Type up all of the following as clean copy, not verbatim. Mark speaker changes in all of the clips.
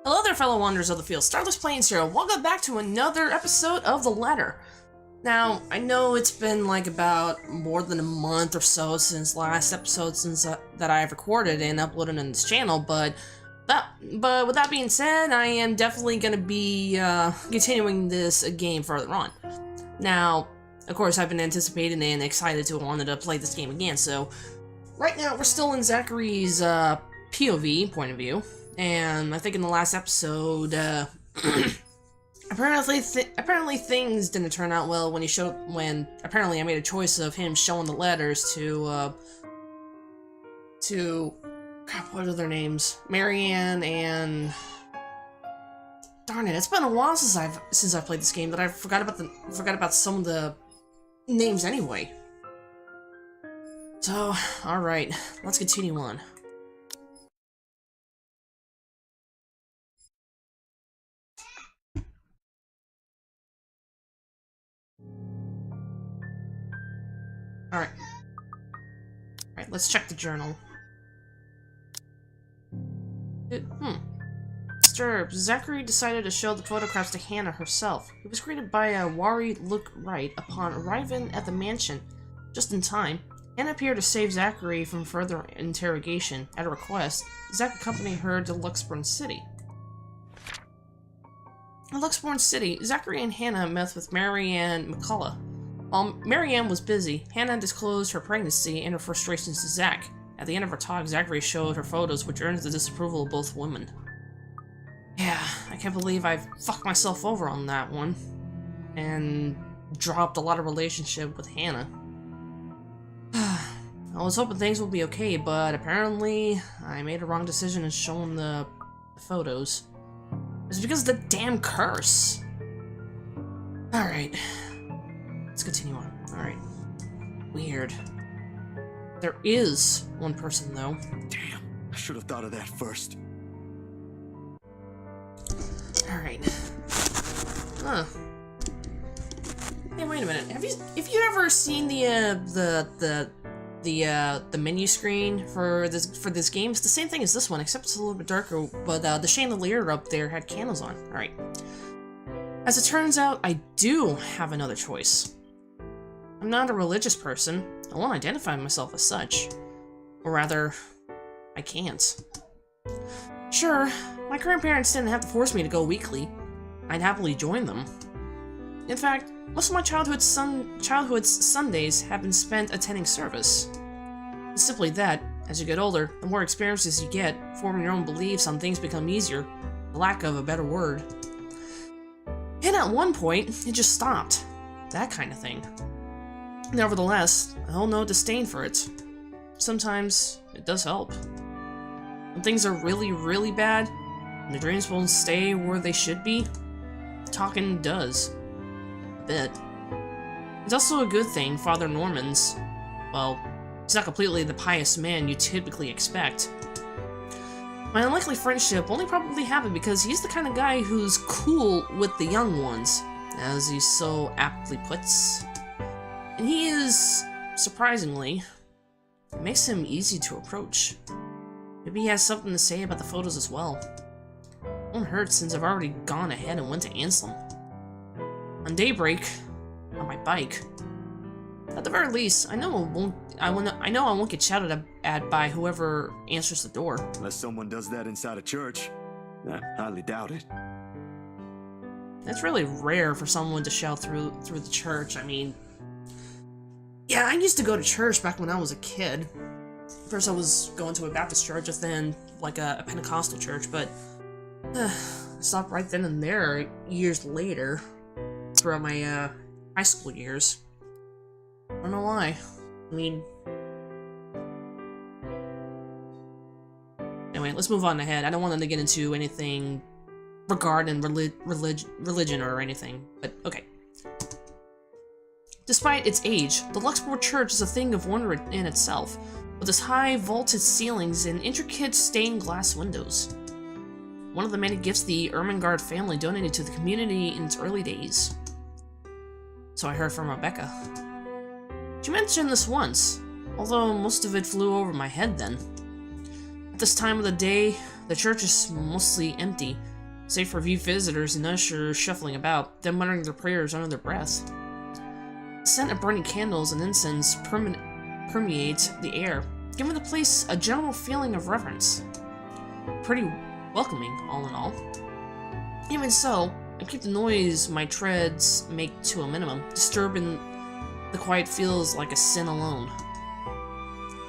Speaker 1: Hello there, fellow wanderers of the field. Starless Plains here. Welcome back to another episode of The Ladder. Now, I know it's been like about more than a month or so since last episode that I've recorded and uploaded on this channel, but with that being said, I am definitely going to be continuing this game further on. Now, of course, I've been anticipating and excited to wanted to play this game again, so right now we're still in Zachary's POV, point of view. And I think in the last episode, apparently things didn't turn out well when apparently I made a choice of him showing the letters to crap, what are their names? Marianne and darn it, it's been a while since I've played this game that I forgot about some of the names anyway. So, all right, let's continue on. Alright, let's check the journal. Disturbed. Zachary decided to show the photographs to Hannah herself. He was greeted by a worried look right upon arriving at the mansion. Just in time, Hannah appeared to save Zachary from further interrogation. At a request, Zach accompanied her to Luxborn City. In Luxborn City, Zachary and Hannah met with Marianne McCullough. While Marianne was busy, Hannah disclosed her pregnancy and her frustrations to Zach. At the end of our talk, Zachary showed her photos, which earned the disapproval of both women. Yeah, I can't believe I've fucked myself over on that one. And dropped a lot of relationship with Hannah. I was hoping things would be okay, but apparently I made a wrong decision in showing the photos. It's because of the damn curse. Alright. Let's continue on. Alright. Weird. There is one person, though.
Speaker 2: Damn, I should have thought of that first.
Speaker 1: Alright. Huh. Hey, wait a minute. Have you ever seen the menu screen for this game? It's the same thing as this one, except it's a little bit darker, but the chandelier up there had candles on. Alright. As it turns out, I do have another choice. I'm not a religious person. I won't identify myself as such. Or rather, I can't. Sure, my grandparents didn't have to force me to go weekly. I'd happily join them. In fact, most of my childhood's Sundays have been spent attending service. It's simply that, as you get older, the more experiences you get, forming your own beliefs on things become easier, for lack of a better word. And at one point, it just stopped. That kind of thing. Nevertheless, I hold no disdain for it. Sometimes, it does help. When things are really, really bad, and the dreams won't stay where they should be, talking does. A bit. It's also a good thing Father Norman's, well, he's not completely the pious man you typically expect. My unlikely friendship only probably happened because he's the kind of guy who's cool with the young ones, as he so aptly puts. And he is, surprisingly, it makes him easy to approach. Maybe he has something to say about the photos as well. It won't hurt since I've already gone ahead and went to Anselm. On daybreak, on my bike. At the very least, I know I won't get shouted at by whoever answers the door.
Speaker 2: Unless someone does that inside a church. I highly doubt it.
Speaker 1: That's really rare for someone to shout through the church. I mean, yeah, I used to go to church back when I was a kid. First I was going to a Baptist church, and then like a Pentecostal church, but I stopped right then and there years later throughout my high school years. I don't know why. I mean, anyway, let's move on ahead. I don't want to get into anything regarding religion or anything, but okay. Despite its age, the Luxborn Church is a thing of wonder in itself, with its high vaulted ceilings and intricate stained glass windows. One of the many gifts the Ermengarde family donated to the community in its early days. So I heard from Rebecca. She mentioned this once, although most of it flew over my head then. At this time of the day, the church is mostly empty, save for a few visitors and ushers shuffling about, then muttering their prayers under their breath. The scent of burning candles and incense permeates the air, giving the place a general feeling of reverence. Pretty welcoming, all in all. Even so, I keep the noise my treads make to a minimum. Disturbing the quiet feels like a sin alone.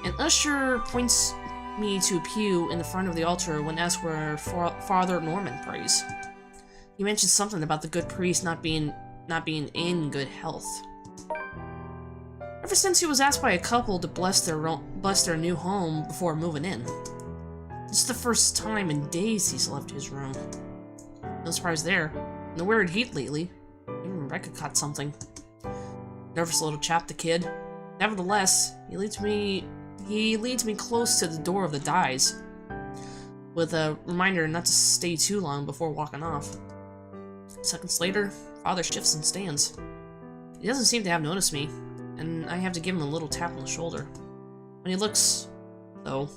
Speaker 1: An usher points me to a pew in the front of the altar when asked where Father Norman prays. He mentioned something about the good priest not being in good health. Ever since he was asked by a couple to bless their new home before moving in. This is the first time in days he's left his room. No surprise there. No weird heat lately. Even Rebecca caught something. Nervous little chap, the kid. Nevertheless, he leads me close to the door of the dyes, with a reminder not to stay too long before walking off. Seconds later, Father shifts and stands. He doesn't seem to have noticed me, and I have to give him a little tap on the shoulder. When he looks, though,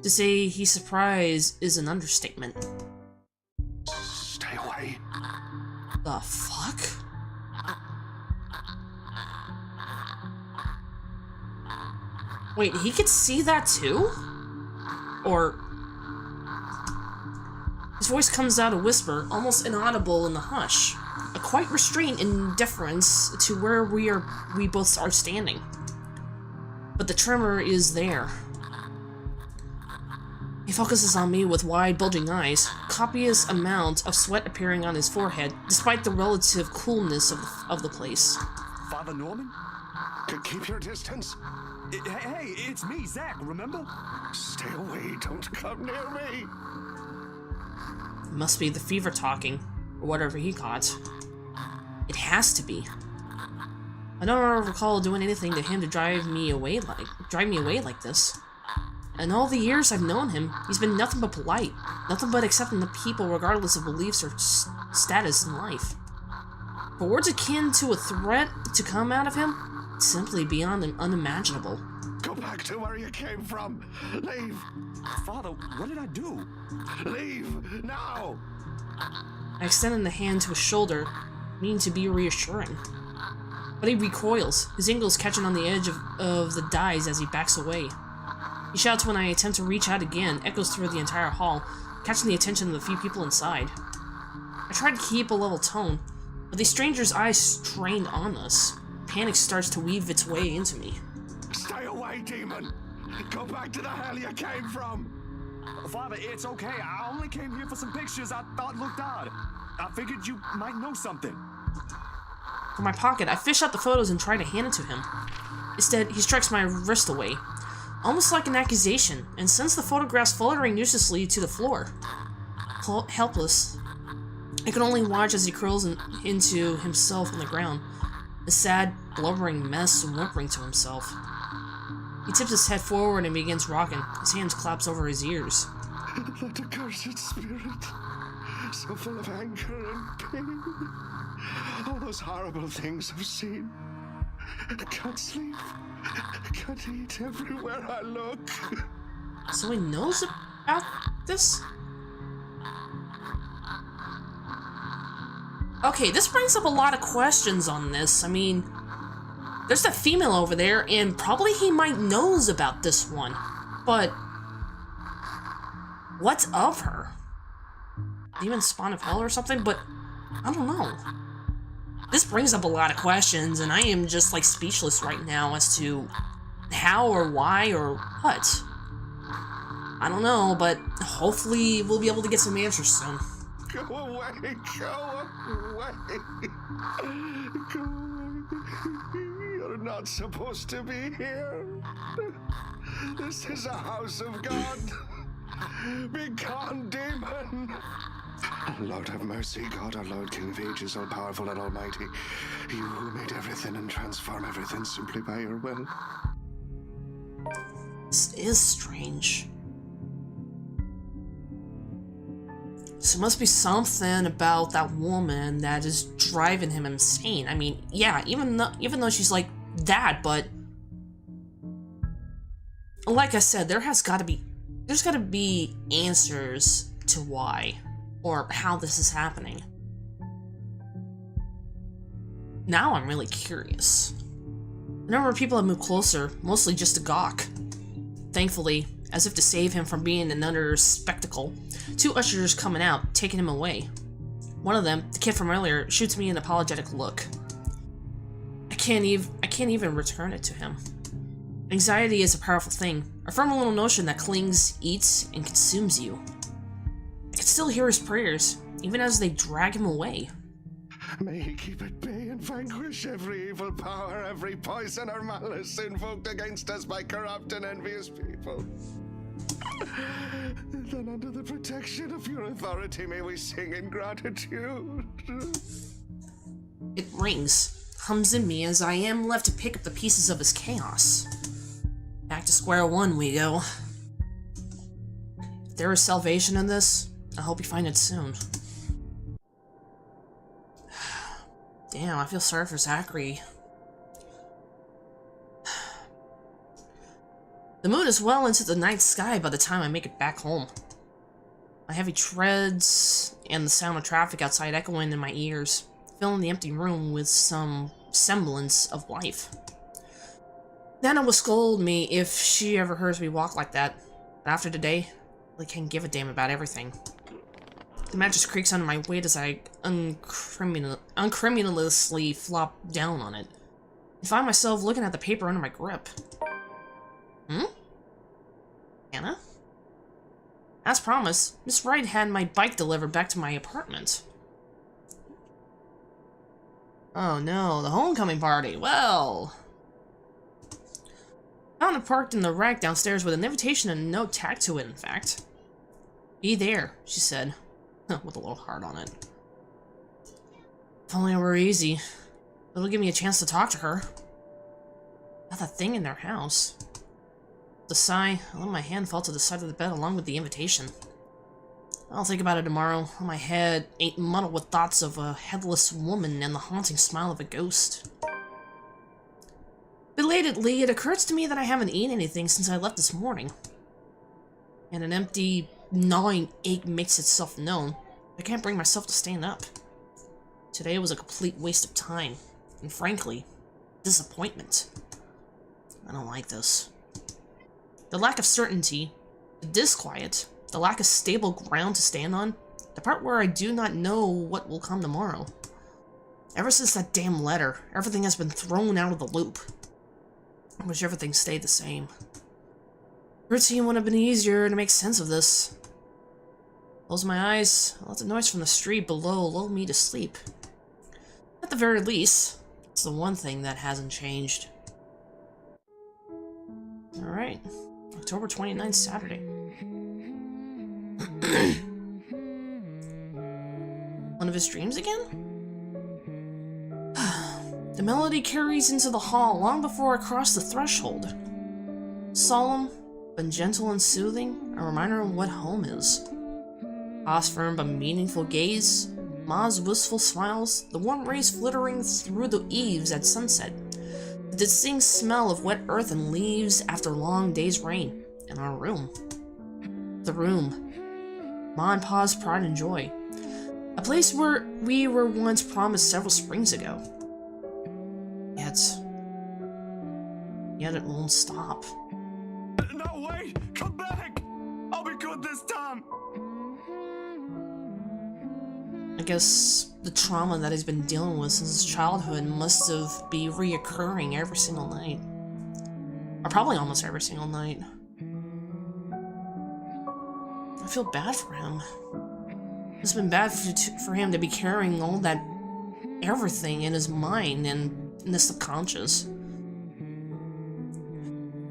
Speaker 1: to say he's surprised is an understatement.
Speaker 2: Stay away.
Speaker 1: The fuck? Wait, he could see that too? Or... His voice comes out a whisper, almost inaudible in the hush. A quiet restraint in deference to where we both are standing. But the tremor is there. He focuses on me with wide, bulging eyes, copious amount of sweat appearing on his forehead, despite the relative coolness of the place.
Speaker 2: Father Norman? Keep your distance.
Speaker 3: Hey, it's me, Zach, remember?
Speaker 2: Stay away, don't come near me.
Speaker 1: It must be the fever talking, or whatever he caught. It has to be. I don't recall doing anything to him to drive me away like this. In all the years I've known him, he's been nothing but polite, nothing but accepting the people regardless of beliefs or status in life. For words akin to a threat to come out of him, it's simply beyond unimaginable.
Speaker 2: Go back to where you came from. Leave.
Speaker 3: Father, what did I do?
Speaker 2: Leave, now.
Speaker 1: I extended the hand to his shoulder, meaning to be reassuring. But he recoils, his angles catching on the edge of the dyes as he backs away. He shouts when I attempt to reach out again, echoes through the entire hall, catching the attention of the few people inside. I try to keep a level tone, but the stranger's eyes strain on us. Panic starts to weave its way into me.
Speaker 2: Stay away, demon. Go back to the hell you came from.
Speaker 3: Father, it's okay. I only came here for some pictures I thought looked odd. I figured you might know something.
Speaker 1: From my pocket, I fish out the photos and try to hand it to him. Instead, he strikes my wrist away, almost like an accusation, and sends the photographs fluttering uselessly to the floor. Helpless, I can only watch as he curls into himself on the ground, a sad, blubbering mess whimpering to himself. He tips his head forward and begins rocking, his hands claps over his ears.
Speaker 2: That accursed spirit, so full of anger and pain. All those horrible things I've seen. I can't sleep. I can't eat everywhere I look.
Speaker 1: So he knows about this? Okay, this brings up a lot of questions on this. I mean, there's that female over there, and probably he might knows about this one. But what's of her? Demon spawn of hell or something? But I don't know. This brings up a lot of questions, and I am just like speechless right now as to how or why or what. I don't know, but hopefully we'll be able to get some answers soon.
Speaker 2: Go away, go away. Go away. You're not supposed to be here. This is a house of God. Be gone, demon. Lord have mercy, God, our Lord, King of ages, all-powerful and almighty. You who made everything and transform everything simply by your will.
Speaker 1: This is strange. So it must be something about that woman that is driving him insane. I mean, yeah, even though she's like that, but like I said, there's gotta be answers to why. or how this is happening. Now I'm really curious. A number of people have moved closer, mostly just to gawk. Thankfully, as if to save him from being an utter spectacle, 2 ushers coming out, taking him away. One of them, the kid from earlier, shoots me an apologetic look. I can't even return it to him. Anxiety is a powerful thing, a firm little notion that clings, eats, and consumes you. I can still hear his prayers, even as they drag him away.
Speaker 2: May he keep at bay and vanquish every evil power, every poison or malice invoked against us by corrupt and envious people. Then under the protection of your authority may we sing in gratitude.
Speaker 1: It rings, hums in me as I am left to pick up the pieces of his chaos. Back to square one we go. If there is salvation in this, I hope you find it soon. Damn, I feel sorry for Zachary. The moon is well into the night sky by the time I make it back home. My heavy treads and the sound of traffic outside echoing in my ears, filling the empty room with some semblance of life. Nana will scold me if she ever hears me walk like that, but after today, I really can't give a damn about everything. The mattress creaks under my weight as I uncriminalously flop down on it, and find myself looking at the paper under my grip. Hannah? As promised, Miss Wright had my bike delivered back to my apartment. Oh no, the homecoming party. Well... Found it parked in the rack downstairs with an invitation and a note tacked to it, in fact. Be there, she said, with a little heart on it. If only it were easy. It'll give me a chance to talk to her. Not a thing in their house. With a sigh, I let my hand fall to the side of the bed along with the invitation. I'll think about it tomorrow. My head ain't muddled with thoughts of a headless woman and the haunting smile of a ghost. Belatedly, it occurs to me that I haven't eaten anything since I left this morning. And an empty, gnawing ache makes itself known. I can't bring myself to stand up. Today was a complete waste of time. And frankly, disappointment. I don't like this. The lack of certainty, the disquiet, the lack of stable ground to stand on, the part where I do not know what will come tomorrow. Ever since that damn letter, everything has been thrown out of the loop. I wish everything stayed the same. Routine would have been easier to make sense of this. Close my eyes, let the noise from the street below lull me to sleep. At the very least, it's the one thing that hasn't changed. Alright, October 29th, Saturday. One of his dreams again? The melody carries into the hall long before I cross the threshold. Solemn, but gentle and soothing, a reminder of what home is. Pa's firm but meaningful gaze, Ma's wistful smiles, the warm rays flittering through the eaves at sunset, the distinct smell of wet earth and leaves after a long day's rain, and our room. The room. Ma and Pa's pride and joy. A place where we were once promised several springs ago. Yet it won't stop.
Speaker 3: No, wait! Come back! I'll be good this time!
Speaker 1: I guess the trauma that he's been dealing with since his childhood must have been reoccurring every single night. Or probably almost every single night. I feel bad for him. It's been bad for him to be carrying all that everything in his mind and in the subconscious.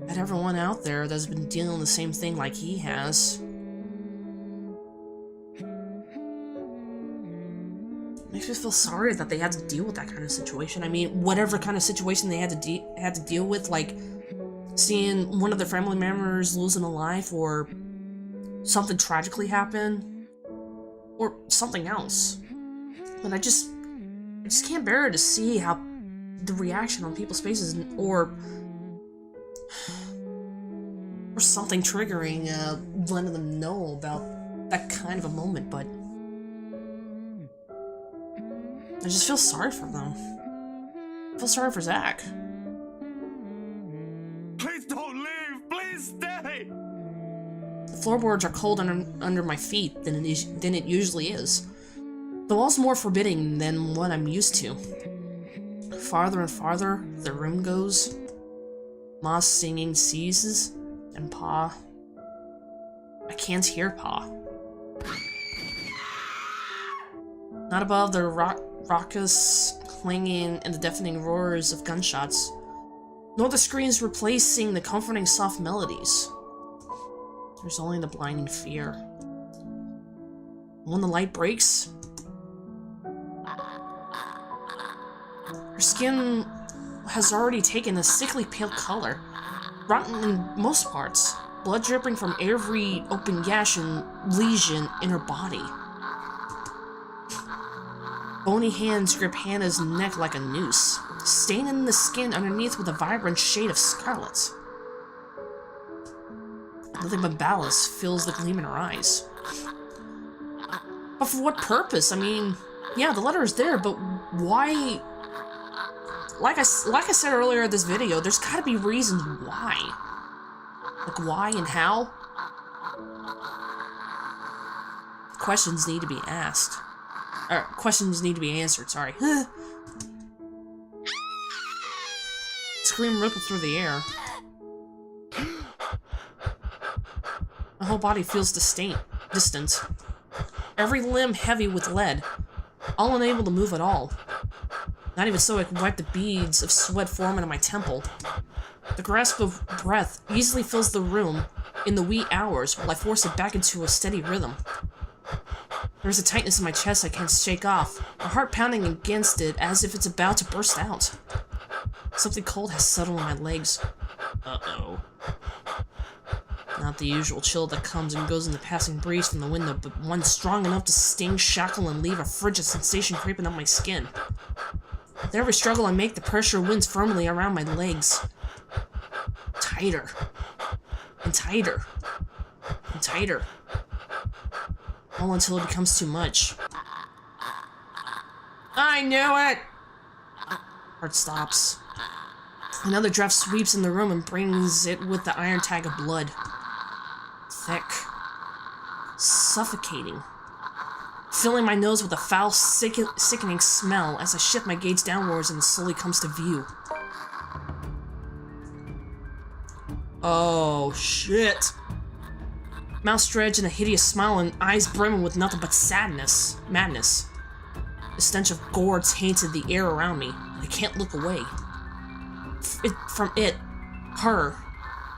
Speaker 1: And everyone out there that's been dealing with the same thing like he has. Makes me feel sorry that they had to deal with that kind of situation. I mean, whatever kind of situation they had to deal with, like seeing one of their family members losing a life, or something tragically happen, or something else. But I just can't bear to see how the reaction on people's faces, or something triggering, letting them know about that kind of a moment. But I just feel sorry for them. I feel sorry for Zach.
Speaker 3: Please don't leave! Please stay!
Speaker 1: The floorboards are cold under my feet than it usually is. The wall's more forbidding than what I'm used to. Farther and farther the room goes. Ma's singing ceases, and Pa... I can't hear Pa. Not above the raucous clanging and the deafening roars of gunshots, nor the screams replacing the comforting soft melodies. There's only the blinding fear. When the light breaks, her skin has already taken a sickly pale color, rotten in most parts, blood dripping from every open gash and lesion in her body. Bony hands grip Hannah's neck like a noose, staining the skin underneath with a vibrant shade of scarlet. Nothing but ballast fills the gleam in her eyes. But for what purpose? I mean, yeah, the letter is there, but why? Like I said earlier in this video, there's gotta be reasons why. Like why and how? Questions need to be asked. Or, questions need to be answered, sorry. Scream rippled through the air. My whole body feels distant. Every limb heavy with lead. All unable to move at all. Not even so I could wipe the beads of sweat forming on my temple. The grasp of breath easily fills the room in the wee hours while I force it back into a steady rhythm. There's a tightness in my chest I can't shake off, my heart pounding against it as if it's about to burst out. Something cold has settled on my legs. Uh-oh. Not the usual chill that comes and goes in the passing breeze from the window, but one strong enough to sting, shackle, and leave a frigid sensation creeping up my skin. With every struggle I make, the pressure wins firmly around my legs. Tighter. And tighter. And tighter. All until it becomes too much. I knew it! Heart stops. Another draft sweeps in the room and brings it with the iron tag of blood. Thick. Suffocating. Filling my nose with a foul, sickening smell as I shift my gaze downwards and it slowly comes to view. Oh, shit. Mouth stretched in a hideous smile and eyes brimming with nothing but madness. The stench of gore tainted the air around me, and I can't look away.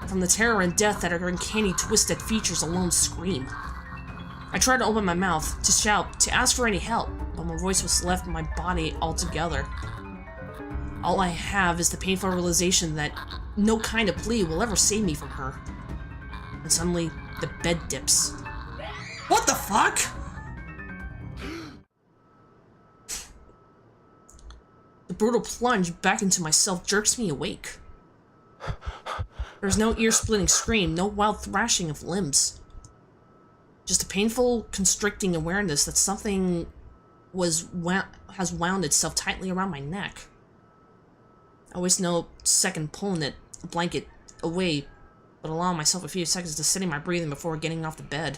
Speaker 1: From the terror and death that her uncanny, twisted features alone scream. I tried to open my mouth, to shout, to ask for any help, but my voice was left in my body altogether. All I have is the painful realization that no kind of plea will ever save me from her. And suddenly, the bed dips. What the fuck?! The brutal plunge back into myself jerks me awake. There's no ear-splitting scream, no wild thrashing of limbs. Just a painful, constricting awareness that something has wound itself tightly around my neck. I waste no second pulling the blanket away, but allowing myself a few seconds to steady my breathing before getting off the bed.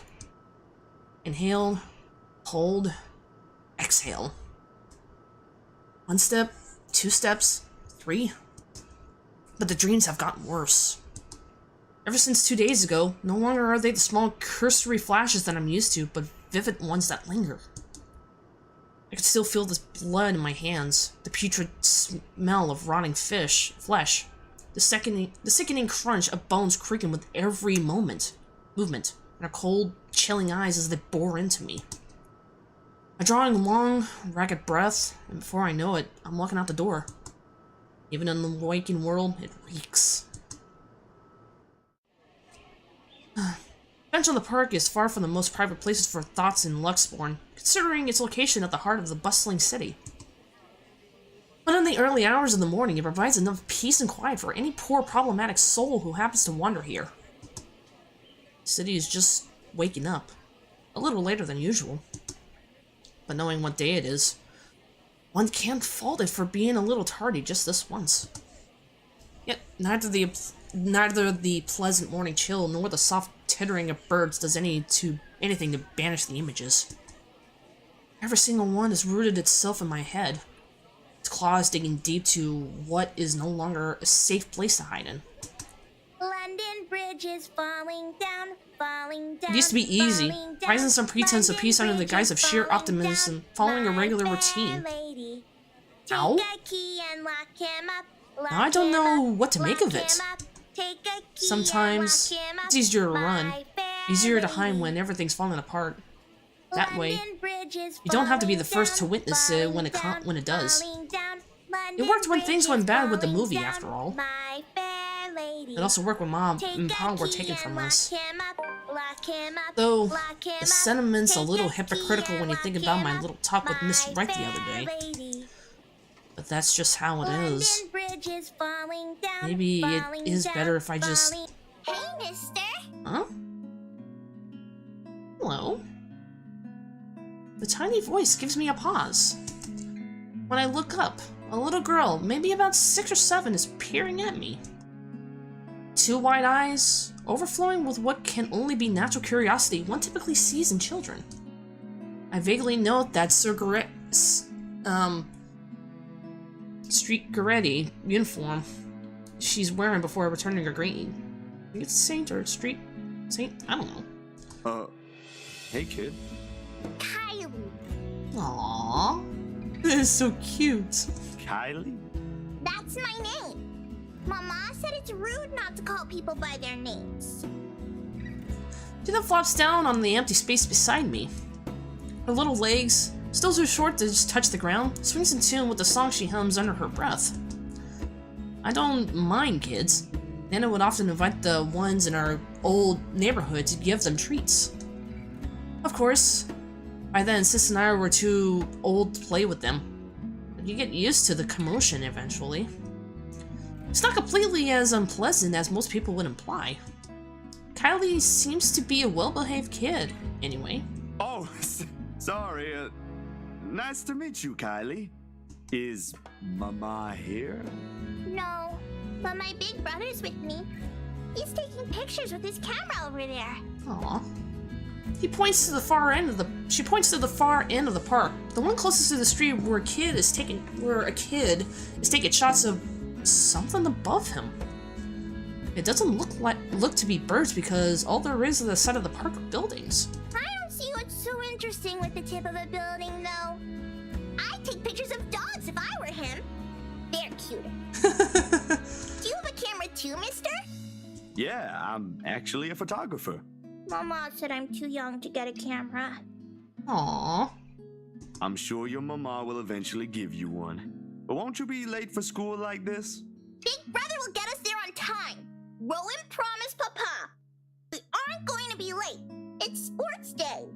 Speaker 1: Inhale, hold, exhale. 1 step, 2 steps, 3. But the dreams have gotten worse. Ever since 2 days ago, no longer are they the small cursory flashes that I'm used to, but vivid ones that linger. I can still feel this blood in my hands, the putrid smell of rotting flesh, the sickening crunch of bones creaking with every movement, and her cold, chilling eyes as they bore into me. I'm drawing a long, ragged breath, and before I know it, I'm walking out the door. Even in the waking world, it reeks. Bench on the Park is far from the most private places for thoughts in Luxborn, considering its location at the heart of the bustling city. But in the early hours of the morning, it provides enough peace and quiet for any poor, problematic soul who happens to wander here. The city is just waking up, a little later than usual. But knowing what day it is, One can't fault it for being a little tardy just this once. Yet neither the pleasant morning chill nor the soft tittering of birds does anything to banish the images. Every single one has rooted itself in my head, its claws digging deep to what is no longer a safe place to hide in.
Speaker 4: London Bridge is falling down, falling down.
Speaker 1: It used to be easy, rising some pretense of peace under the guise of sheer optimism, following a regular routine. Ow? Now I don't know what to make of it. Sometimes it's easier to run, easier to hide when everything's falling apart. That way, you don't have to be the first to witness it when it does. It worked when things went bad with the movie, after all. It also worked when Mom and Pa were taken from us. Though, the sentiment's a little hypocritical when you think about my little talk with Miss Wright the other day. But that's just how it is. Maybe it is better if I just...
Speaker 4: Hey, mister!
Speaker 1: Huh? Hello? The tiny voice gives me a pause. When I look up, a little girl, maybe about 6 or 7, is peering at me. 2 wide eyes, overflowing with what can only be natural curiosity one typically sees in children. I vaguely note that Street Goretti uniform she's wearing before returning her greeting. I think it's Saint or Street Saint? I don't know.
Speaker 3: Hey kid.
Speaker 4: Kylie.
Speaker 1: Aww. This is so cute.
Speaker 3: Kylie?
Speaker 4: That's my name. Mama said it's rude not to call people by their names.
Speaker 1: She then flops down on the empty space beside me. Her little legs, still too short to just touch the ground, swings in tune with the song she hums under her breath. I don't mind kids. Nana would often invite the ones in our old neighborhood to give them treats. Of course, by then Sis and I were too old to play with them. But you get used to the commotion eventually. It's not completely as unpleasant as most people would imply. Kylie seems to be a well-behaved kid, anyway.
Speaker 3: Oh, sorry. Nice to meet you, Kylie. Is Mama here?
Speaker 4: No, but my big brother's with me. He's taking pictures with his camera over there.
Speaker 1: Aw. She points to the far end of the park, the one closest to the street where a kid is taking shots of something above him. It doesn't look to be birds because all there is the side of the park are buildings.
Speaker 4: I don't see what's so interesting with the tip of a building, though. I'd take pictures of dogs if I were him. They're cuter. Do you have a camera too, mister?
Speaker 3: Yeah, I'm actually a photographer.
Speaker 4: Mama said I'm too young to get a camera.
Speaker 1: Aww.
Speaker 3: I'm sure your mama will eventually give you one. But won't you be late for school like this?
Speaker 4: Big brother will get us there on time. Rowan promised Papa. We aren't going to be late. It's sports day.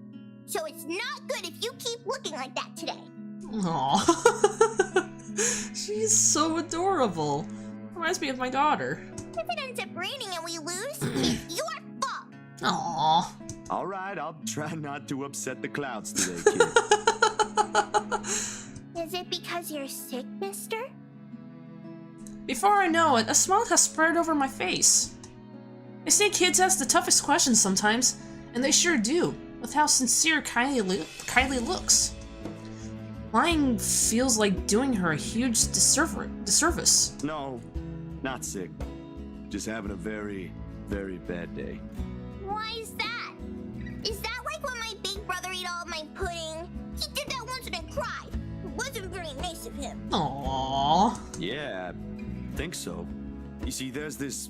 Speaker 4: So it's not good if you keep looking like that today.
Speaker 1: Aww. She's so adorable. Reminds me of my daughter.
Speaker 4: If it ends up raining and we lose, it's your fault.
Speaker 1: Aww.
Speaker 3: All right, I'll try not to upset the clouds today, kid.
Speaker 4: Is it because you're sick, mister?
Speaker 1: Before I know it, a smile has spread over my face. They say kids ask the toughest questions sometimes, and they sure do, with how sincere Kylie looks. Lying feels like doing her a huge disservice.
Speaker 3: No, not sick. Just having a very, very bad day.
Speaker 4: Why is that? Is that like when my big brother ate all of my pudding? He did that once and then cried. It wasn't very nice of him.
Speaker 1: Aww.
Speaker 3: Yeah, I think so. You see, there's this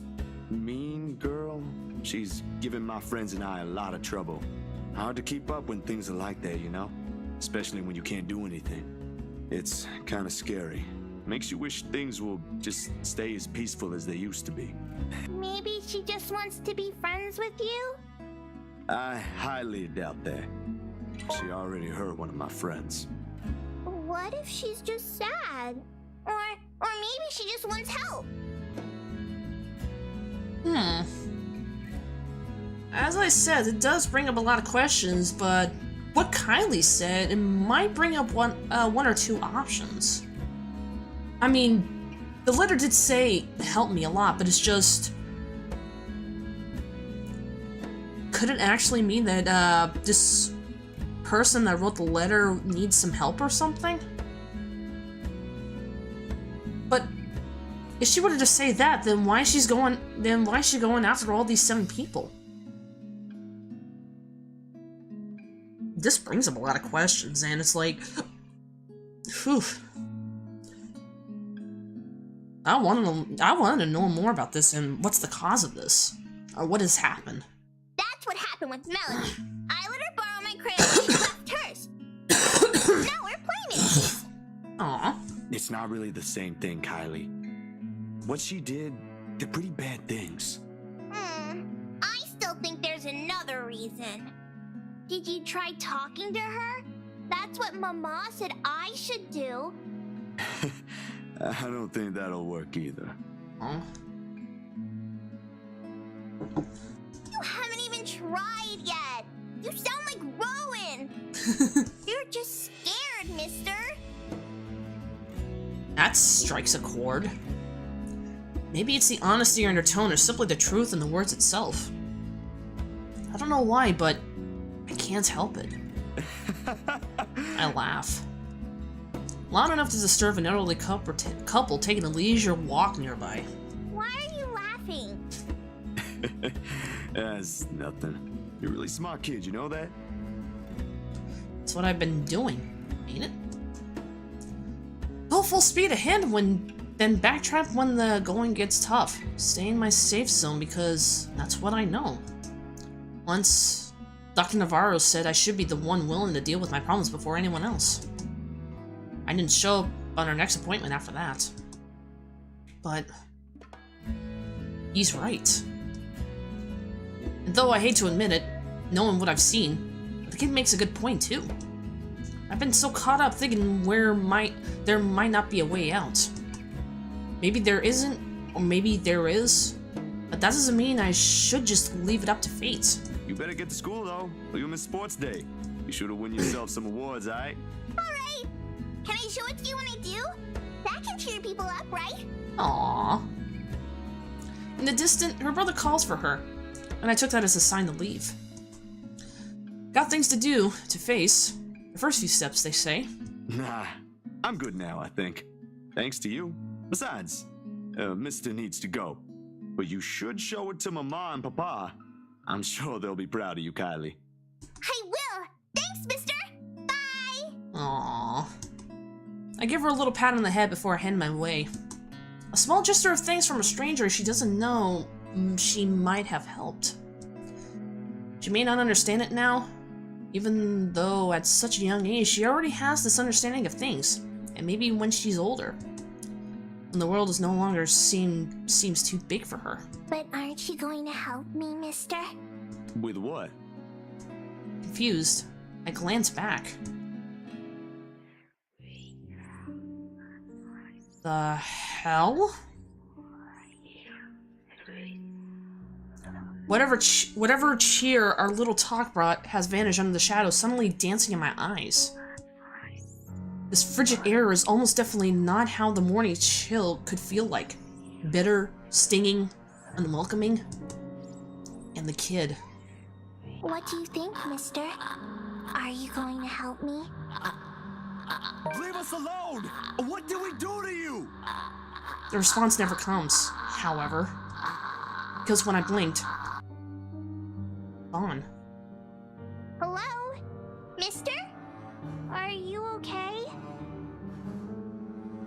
Speaker 3: mean girl. She's giving my friends and I a lot of trouble. Hard to keep up when things are like that, you know? Especially when you can't do anything. It's kind of scary. Makes you wish things will just stay as peaceful as they used to be.
Speaker 4: Maybe she just wants to be friends with you?
Speaker 3: I highly doubt that. She already hurt one of my friends.
Speaker 4: What if she's just sad? Or maybe she just wants help.
Speaker 1: As I said, it does bring up a lot of questions, but what Kylie said, it might bring up one or two options. I mean, the letter did say help me a lot, but it's just, could it actually mean that this person that wrote the letter needs some help or something? But if she were to just say that, then why is she going after all these 7 people? This brings up a lot of questions, and it's like, whew. I wanted to know more about this and what's the cause of this, or what has happened.
Speaker 4: That's what happened with Melody. I let her borrow my crayon and she left hers. Now we're playmates.
Speaker 1: Aw.
Speaker 3: It's not really the same thing, Kylie. What she did, they're pretty bad things.
Speaker 4: I still think there's another reason. Did you try talking to her? That's what Mama said I should do.
Speaker 3: I don't think that'll work either.
Speaker 1: Huh?
Speaker 4: You haven't even tried yet. You sound like Rowan. You're just scared, mister.
Speaker 1: That strikes a chord. Maybe it's the honesty in her tone, or simply the truth in the words itself. I don't know why, but I can't help it. I laugh. Loud enough to disturb an elderly couple taking a leisure walk nearby.
Speaker 4: Why are you laughing?
Speaker 3: That's nothing. You're a really smart kid, you know that?
Speaker 1: That's what I've been doing, ain't it? Go full speed ahead then backtrack when the going gets tough. Stay in my safe zone because that's what I know. Once Dr. Navarro said I should be the one willing to deal with my problems before anyone else. I didn't show up on our next appointment after that. But he's right. And though I hate to admit it, knowing what I've seen, the kid makes a good point too. I've been so caught up thinking there might not be a way out. Maybe there isn't, or maybe there is, but that doesn't mean I should just leave it up to fate.
Speaker 3: You better get to school though, or you'll miss sports day. You should have won yourself some awards, alright?
Speaker 4: Alright. Can I show it to you when I do? That can cheer people up, right?
Speaker 1: Aww. In the distance, her brother calls for her, and I took that as a sign to leave. Got things to do, to face. The first few steps, they say.
Speaker 3: Nah, I'm good now, I think. Thanks to you. Besides, Mister needs to go. But you should show it to Mama and Papa. I'm sure they'll be proud of you, Kylie.
Speaker 4: I will. Thanks, mister. Bye.
Speaker 1: Aww. I give her a little pat on the head before I head my way. A small gesture of thanks from a stranger she doesn't know she might have helped. She may not understand it now, even though at such a young age she already has this understanding of things, and maybe when she's older, when the world is no longer seems too big for her.
Speaker 4: But aren't you going to help me, mister?
Speaker 3: With what?
Speaker 1: Confused, I glance back. The hell? Whatever cheer our little talk brought has vanished under the shadows, suddenly dancing in my eyes. This frigid air is almost definitely not how the morning chill could feel like. Bitter, stinging, unwelcoming. And the kid.
Speaker 4: What do you think, mister? Are you going to help me?
Speaker 3: Leave us alone! What did we do to you?
Speaker 1: The response never comes, however. Because when I blinked, gone.
Speaker 4: Hello? Mister? Are you okay?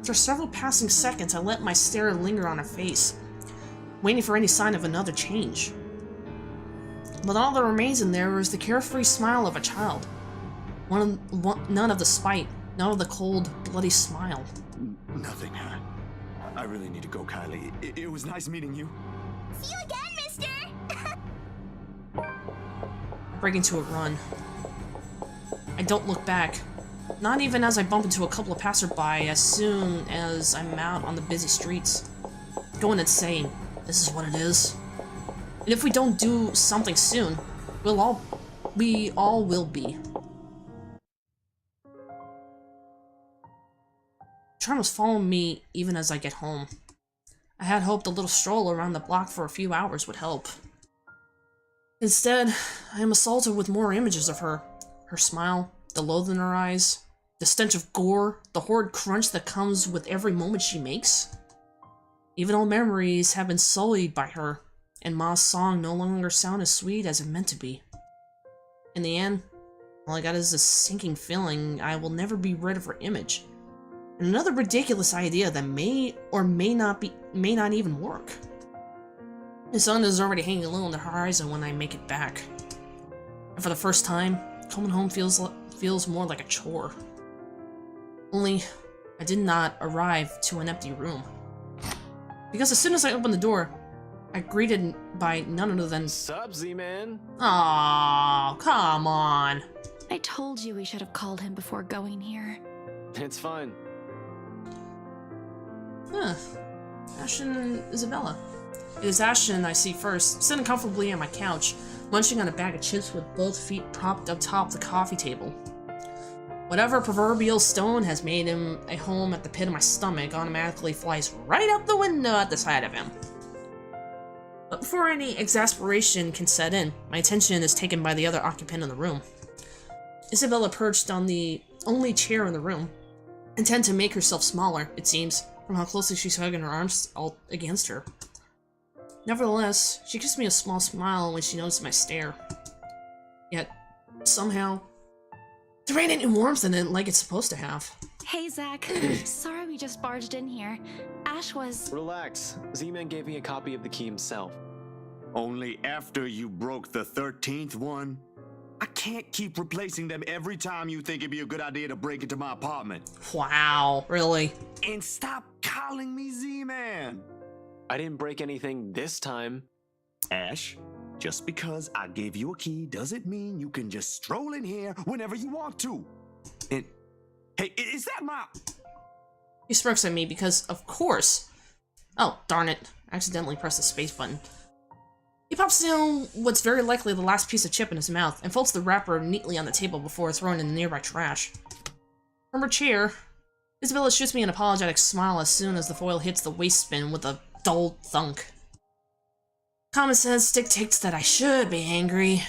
Speaker 1: For several passing seconds, I let my stare linger on her face, waiting for any sign of another change. But all that remains in there is the carefree smile of a child. None of the spite, none of the cold, bloody smile.
Speaker 3: Nothing. I really need to go, Kylie. It was nice meeting you.
Speaker 4: See you again, mister!
Speaker 1: I break into a run. I don't look back. Not even as I bump into a couple of passerby as soon as I'm out on the busy streets. Going insane. This is what it is. And if we don't do something soon, we all will be. charm was following me even as I get home. I had hoped a little stroll around the block for a few hours would help. Instead, I am assaulted with more images of her. Her smile, the loath in her eyes, the stench of gore, the horrid crunch that comes with every moment she makes. Even old memories have been sullied by her, and Ma's song no longer sound as sweet as it meant to be. In the end, all I got is this sinking feeling I will never be rid of her image. And another ridiculous idea that may or may not even work. The sun is already hanging low on the horizon when I make it back. And for the first time, coming home feels more like a chore. Only, I did not arrive to an empty room. Because as soon as I opened the door, I greeted by none other than...
Speaker 5: Sup, Z-Man?
Speaker 1: Aw, come on.
Speaker 6: I told you we should have called him before going here.
Speaker 5: It's fine.
Speaker 1: Huh. Ashton and Isabella. It is Ashton I see first, sitting comfortably on my couch, munching on a bag of chips with both feet propped up top the coffee table. Whatever proverbial stone has made him a home at the pit of my stomach automatically flies right out the window at the sight of him. But before any exasperation can set in, my attention is taken by the other occupant in the room. Isabella perched on the only chair in the room, intent to make herself smaller, it seems, from how closely she's hugging her arms all against her. Nevertheless, she gives me a small smile when she notices my stare. Yet, somehow, there ain't any warmth in it like it's supposed to have.
Speaker 6: Hey, Zach. Sorry we just barged in here. Ash was...
Speaker 5: Relax. Z-Man gave me a copy of the key himself.
Speaker 3: Only after you broke the 13th one? I can't keep replacing them every time you think it'd be a good idea to break into my apartment.
Speaker 1: Wow, really?
Speaker 3: And stop calling me Z-Man!
Speaker 5: I didn't break anything this time.
Speaker 3: Ash, just because I gave you a key doesn't mean you can just stroll in here whenever you want to. And, hey, is that my...
Speaker 1: He smirks at me because, of course... Oh, darn it. I accidentally pressed the space button. He pops down what's very likely the last piece of chip in his mouth and folds the wrapper neatly on the table before throwing it in the nearby trash. From her chair, Isabella shoots me an apologetic smile as soon as the foil hits the waste bin with a dull thunk. Common sense dictates that I should be angry.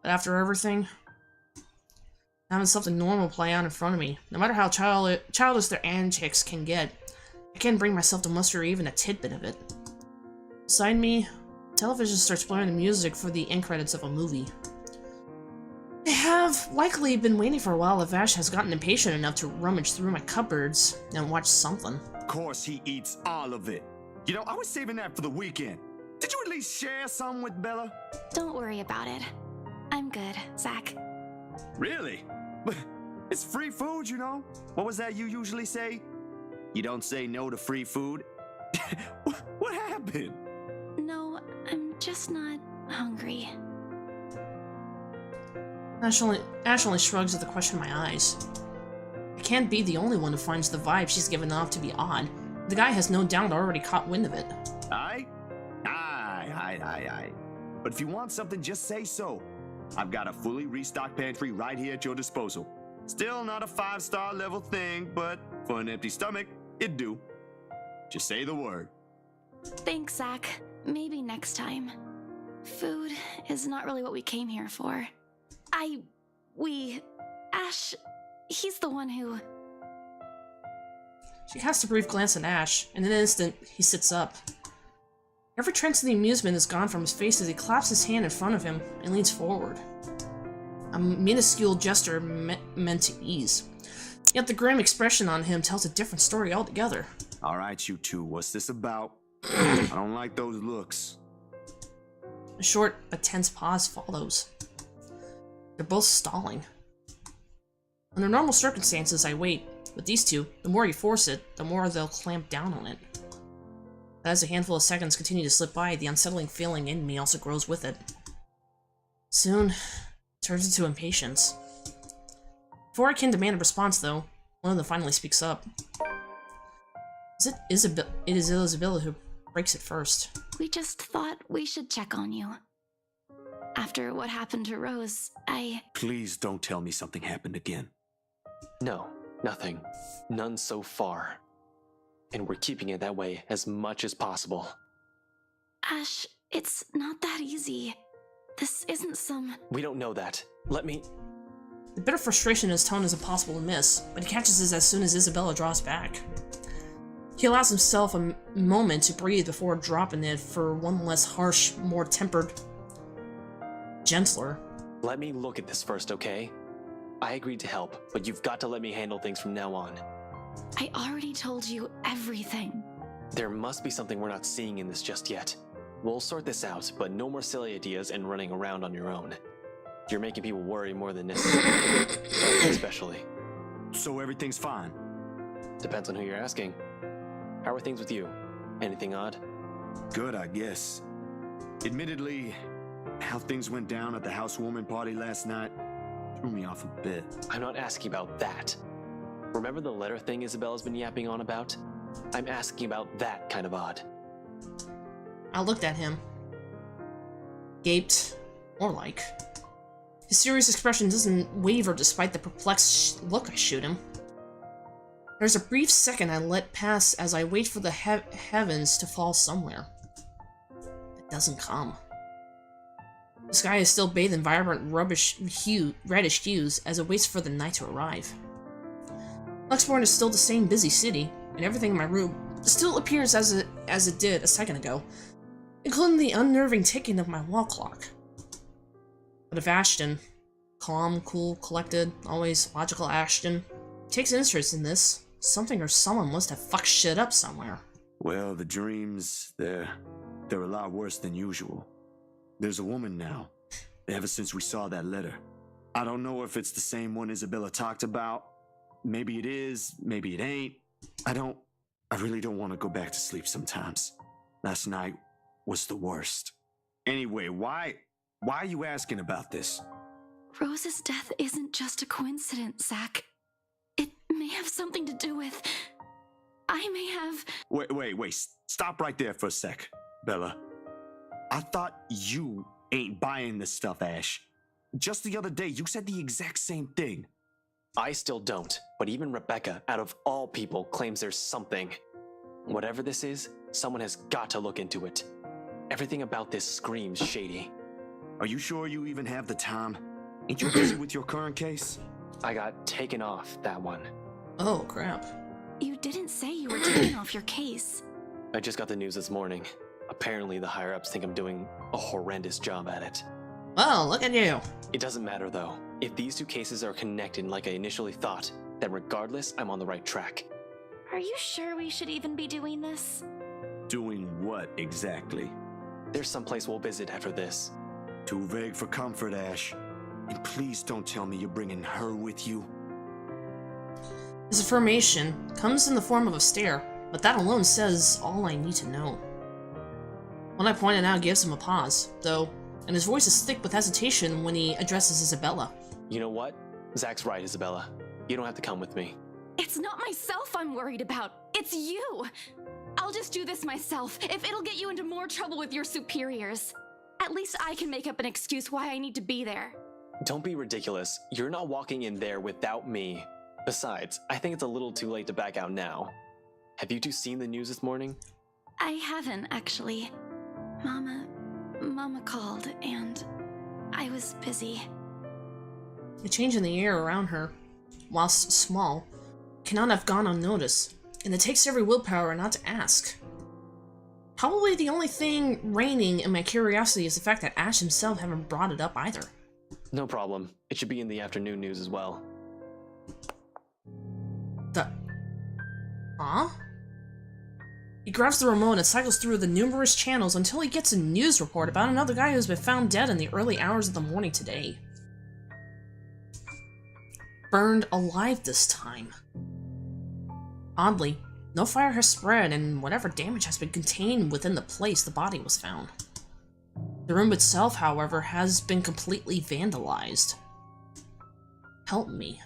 Speaker 1: But after everything, having something normal play out in front of me, no matter how childish their antics can get, I can't bring myself to muster even a tidbit of it. Beside me, television starts playing the music for the end credits of a movie. I have likely been waiting for a while if Ash has gotten impatient enough to rummage through my cupboards and watch something.
Speaker 3: Of course he eats all of it. You know, I was saving that for the weekend. Did you at least share some with Bella?
Speaker 6: Don't worry about it. I'm good, Zach.
Speaker 3: Really? But it's free food, you know? What was that you usually say? You don't say no to free food? What happened?
Speaker 6: No, I'm just not hungry.
Speaker 1: Ash only shrugs at the question in my eyes. I can't be the only one who finds the vibe she's given off to be odd. The guy has no doubt already caught wind of it.
Speaker 3: Aye. But if you want something, just say so. I've got a fully restocked pantry right here at your disposal. Still not a 5-star level thing, but for an empty stomach, it'd do. Just say the word.
Speaker 6: Thanks, Zach. Maybe next time. Food is not really what we came here for. Ash, he's the one who...
Speaker 1: She casts a brief glance at Ash, and in an instant, he sits up. Every trace of the amusement is gone from his face as he claps his hand in front of him and leans forward. A minuscule gesture meant to ease. Yet the grim expression on him tells a different story altogether.
Speaker 3: All right, you two, what's this about? I don't like those looks.
Speaker 1: A short but tense pause follows. They're both stalling. Under normal circumstances, I wait. With these two, the more you force it, the more they'll clamp down on it. But as a handful of seconds continue to slip by, the unsettling feeling in me also grows with it. Soon, it turns into impatience. Before I can demand a response, though, one of them finally speaks up. It is Isabella who breaks it first.
Speaker 6: We just thought we should check on you. After what happened to Rose,
Speaker 3: Please don't tell me something happened again.
Speaker 5: No, Nothing. None so far. And we're keeping it that way as much as possible.
Speaker 6: Ash, it's not that easy. This isn't some...
Speaker 5: We don't know that. Let me...
Speaker 1: The bit of frustration in his tone is impossible to miss, but he catches it as soon as Isabella draws back. He allows himself a moment to breathe before dropping it for one less harsh, more tempered, gentler.
Speaker 5: Let me look at this first, okay? I agreed to help, but you've got to let me handle things from now on.
Speaker 6: I already told you everything.
Speaker 5: There must be something we're not seeing in this just yet. We'll sort this out, but no more silly ideas and running around on your own. You're making people worry more than necessary. Especially.
Speaker 3: So everything's fine?
Speaker 5: Depends on who you're asking. How are things with you? Anything odd?
Speaker 3: Good, I guess. Admittedly, how things went down at the housewarming party last night threw me off a bit.
Speaker 5: I'm not asking about that. Remember the letter thing Isabella's been yapping on about? I'm asking about that kind of odd.
Speaker 1: I looked at him. Gaped. More like. His serious expression doesn't waver despite the perplexed look I shoot him. There's a brief second I let pass as I wait for the heavens to fall somewhere. It doesn't come. The sky is still bathed in vibrant reddish hues as it waits for the night to arrive. Luxborn is still the same busy city, and everything in my room still appears as it did a second ago, including the unnerving ticking of my wall clock. But if Ashton, calm, cool, collected, always logical Ashton, takes interest in this, something or someone must have fucked shit up somewhere.
Speaker 3: Well, the dreams, they're a lot worse than usual. There's a woman now, ever since we saw that letter. I don't know if it's the same one Isabella talked about. Maybe it is, maybe it ain't. I really don't want to go back to sleep sometimes. Last night was the worst. Anyway, why are you asking about this?
Speaker 6: Rose's death isn't just a coincidence, Zach. It may have something to do with... I may have...
Speaker 3: Wait, stop right there for a sec, Bella. I thought you ain't buying this stuff, Ash. Just the other day, you said the exact same thing.
Speaker 5: I still don't, but even Rebecca, out of all people, claims there's something. Whatever this is, someone has got to look into it. Everything about this screams shady.
Speaker 3: Are you sure you even have the time? Ain't you busy with your current case?
Speaker 5: I got taken off that one.
Speaker 1: Oh, crap.
Speaker 6: You didn't say you were taking off your case.
Speaker 5: I just got the news this morning. Apparently the higher-ups think I'm doing a horrendous job at it.
Speaker 1: Well, look at you.
Speaker 5: It doesn't matter though. If these two cases are connected like I initially thought, then regardless, I'm on the right track.
Speaker 6: Are you sure we should even be doing this?
Speaker 3: Doing what exactly?
Speaker 5: There's someplace we'll visit after this.
Speaker 3: Too vague for comfort, Ash. And please don't tell me you're bringing her with you.
Speaker 1: His affirmation comes in the form of a stare, but that alone says all I need to know. What I pointed out gives him a pause, though, and his voice is thick with hesitation when he addresses Isabella.
Speaker 5: You know what? Zach's right, Isabella. You don't have to come with me.
Speaker 6: It's not myself I'm worried about. It's you. I'll just do this myself, if it'll get you into more trouble with your superiors. At least I can make up an excuse why I need to be there.
Speaker 5: Don't be ridiculous. You're not walking in there without me. Besides, I think it's a little too late to back out now. Have you two seen the news this morning?
Speaker 6: I haven't, actually. Mama called, and I was busy.
Speaker 1: The change in the air around her, whilst small, cannot have gone unnoticed, and it takes every willpower not to ask. Probably the only thing reigning in my curiosity is the fact that Ash himself haven't brought it up either.
Speaker 5: No problem. It should be in the afternoon news as well.
Speaker 1: Huh? He grabs the remote and cycles through the numerous channels until he gets a news report about another guy who's been found dead in the early hours of the morning today. Burned alive this time. Oddly, no fire has spread, and whatever damage has been contained within the place the body was found. The room itself, however, has been completely vandalized. Help me.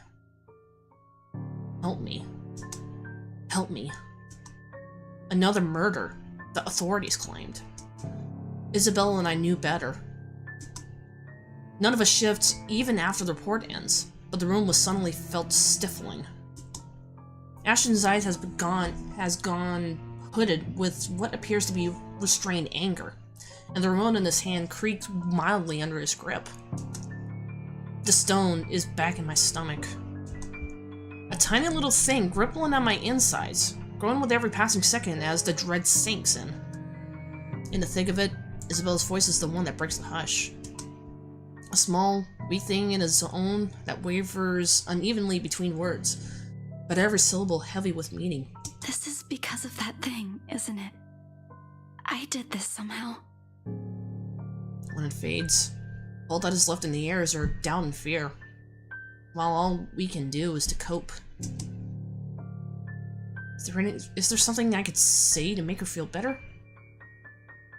Speaker 1: Help me. Help me. Another murder, the authorities claimed. Isabella and I knew better. None of us shift even after the report ends, but the room was suddenly felt stifling. Ashton's eyes has gone hooded with what appears to be restrained anger, and the remote in his hand creaked mildly under his grip. The stone is back in my stomach. A tiny little thing rippling on my insides, growing with every passing second as the dread sinks in. In the thick of it, Isabella's voice is the one that breaks the hush. A small, wee thing in his own that wavers unevenly between words, but every syllable heavy with meaning.
Speaker 6: This is because of that thing, isn't it? I did this somehow.
Speaker 1: When it fades, all that is left in the air is our doubt and fear, while all we can do is to cope. Is there something I could say to make her feel better?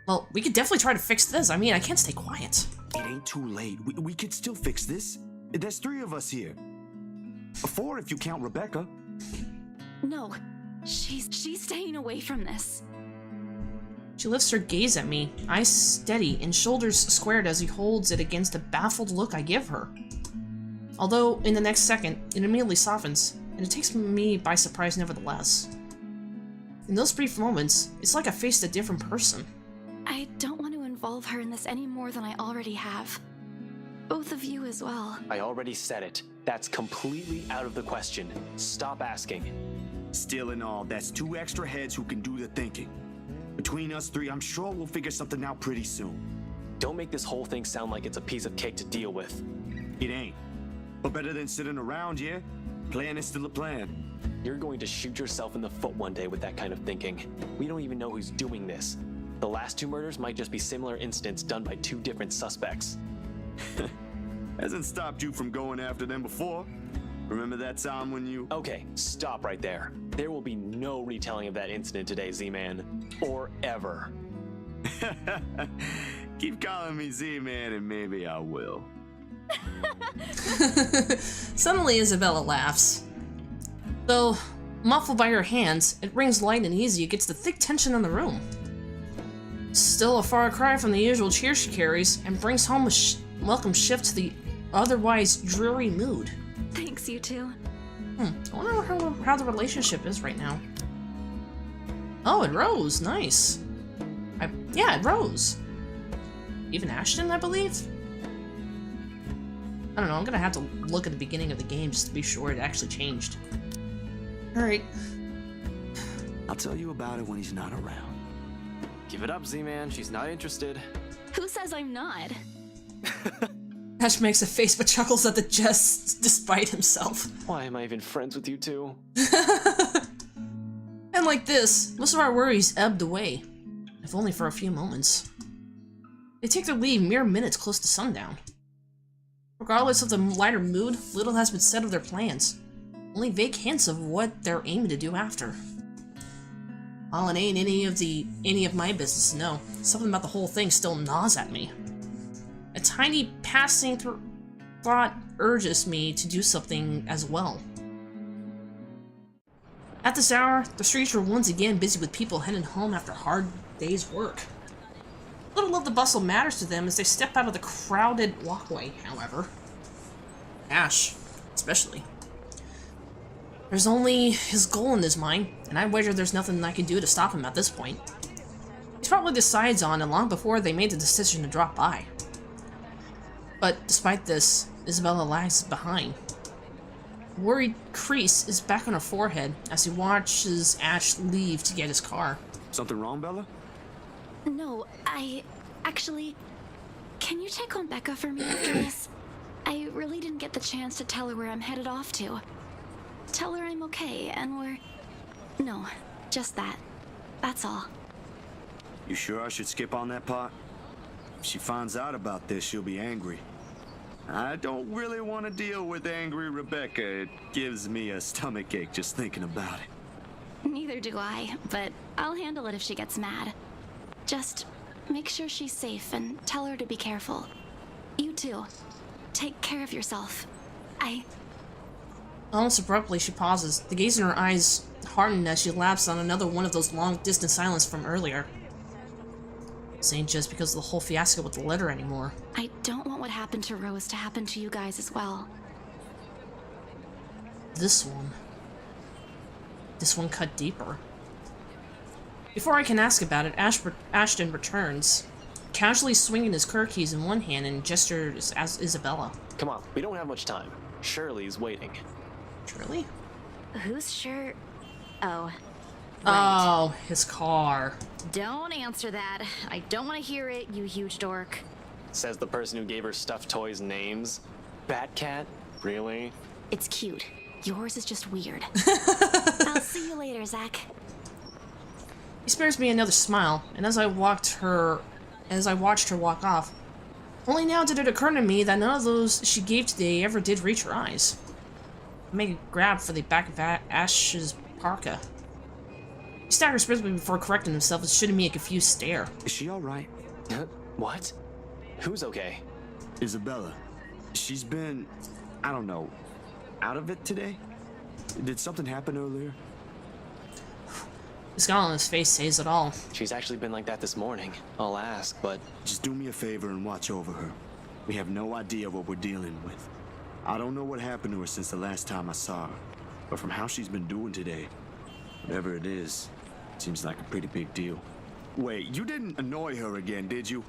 Speaker 1: Well, we could definitely try to fix this. I mean, I can't stay quiet.
Speaker 3: It ain't too late. We could still fix this. There's 3 of us here. 4 if you count Rebecca.
Speaker 6: No, she's staying away from this.
Speaker 1: She lifts her gaze at me, eyes steady and shoulders squared as he holds it against the baffled look I give her. Although, in the next second, it immediately softens, and it takes me by surprise nevertheless. In those brief moments, it's like I faced a different person.
Speaker 6: I don't want to involve her in this any more than I already have. Both of you as well.
Speaker 5: I already said it. That's completely out of the question. Stop asking.
Speaker 3: Still in all, that's 2 extra heads who can do the thinking. Between us 3, I'm sure we'll figure something out pretty soon.
Speaker 5: Don't make this whole thing sound like it's a piece of cake to deal with.
Speaker 3: It ain't. But better than sitting around, yeah? Plan is still a plan.
Speaker 5: You're going to shoot yourself in the foot one day with that kind of thinking. We don't even know who's doing this. The last 2 murders might just be similar incidents done by 2 different suspects.
Speaker 3: Hasn't stopped you from going after them before. Remember that time when you...
Speaker 5: Okay, stop right there. There will be no retelling of that incident today, Z-Man. Or ever.
Speaker 3: Keep calling me Z-Man and maybe I will.
Speaker 1: Suddenly, Isabella laughs. Though, muffled by her hands, it rings light and easy against the thick tension in the room. Still a far cry from the usual cheer she carries, and brings home a welcome shift to the otherwise dreary mood.
Speaker 6: Thanks, you two.
Speaker 1: I wonder how the relationship is right now. Oh, it rose. Nice. Yeah, it rose. Even Ashton, I believe? I don't know, I'm gonna have to look at the beginning of the game just to be sure it actually changed. Alright.
Speaker 3: I'll tell you about it when he's not around.
Speaker 5: Give it up, Z-Man. She's not interested.
Speaker 6: Who says I'm not?
Speaker 1: Ash makes a face but chuckles at the jest despite himself.
Speaker 5: Why am I even friends with you two?
Speaker 1: And like this, most of our worries ebbed away, if only for a few moments. They take their leave mere minutes close to sundown. Regardless of the lighter mood, little has been said of their plans. Only vague hints of what they're aiming to do after. Well, it ain't any of my business to know. Something about the whole thing still gnaws at me. A tiny passing thought urges me to do something as well. At this hour, the streets were once again busy with people heading home after a hard day's work. Little of the bustle matters to them as they step out of the crowded walkway, however. Ash, especially. There's only his goal in his mind, and I wager there's nothing I can do to stop him at this point. He's probably decides on it long before they made the decision to drop by. But despite this, Isabella lags behind. A worried crease is back on her forehead as he watches Ash leave to get his car.
Speaker 3: Something wrong, Bella?
Speaker 6: No, actually, can you check on Becca for me after this? I really didn't get the chance to tell her where I'm headed off to. Tell her I'm okay, and no, just that. That's all.
Speaker 3: You sure I should skip on that part? If she finds out about this, she'll be angry. I don't really want to deal with angry Rebecca. It gives me a stomachache just thinking about it.
Speaker 6: Neither do I, but I'll handle it if she gets mad. Just make sure she's safe and tell her to be careful. You too. Take care of yourself.
Speaker 1: Almost abruptly, she pauses, the gaze in her eyes hardened as she lapses on another one of those long-distance silence from earlier. This ain't just because of the whole fiasco with the letter anymore.
Speaker 6: I don't want what happened to Rose to happen to you guys as well.
Speaker 1: This one. This one cut deeper. Before I can ask about it, Ashton returns, casually swinging his car keys in one hand and gestures as Isabella.
Speaker 5: Come on, we don't have much time. Shirley's waiting.
Speaker 1: Shirley?
Speaker 6: Who's sure? Oh.
Speaker 1: Oh, his car.
Speaker 6: Don't answer that. I don't want to hear it, you huge dork.
Speaker 5: Says the person who gave her stuffed toys names. Batcat? Really?
Speaker 6: It's cute. Yours is just weird. I'll see you later, Zach.
Speaker 1: He spares me another smile, and as I watched her walk off, only now did it occur to me that none of those she gave today ever did reach her eyes. I made a grab for the back of Ash's parka. He staggers briskly before correcting himself and shooting me a confused stare.
Speaker 3: Is she alright?
Speaker 5: What? Who's okay?
Speaker 3: Isabella. She's been, I don't know, out of it today? Did something happen earlier?
Speaker 1: The scowl on his face says it all.
Speaker 5: She's actually been like that this morning. I'll ask, but...
Speaker 3: Just do me a favor and watch over her. We have no idea what we're dealing with. I don't know what happened to her since the last time I saw her, but from how she's been doing today, whatever it is, seems like a pretty big deal. Wait, you didn't annoy her again, did you?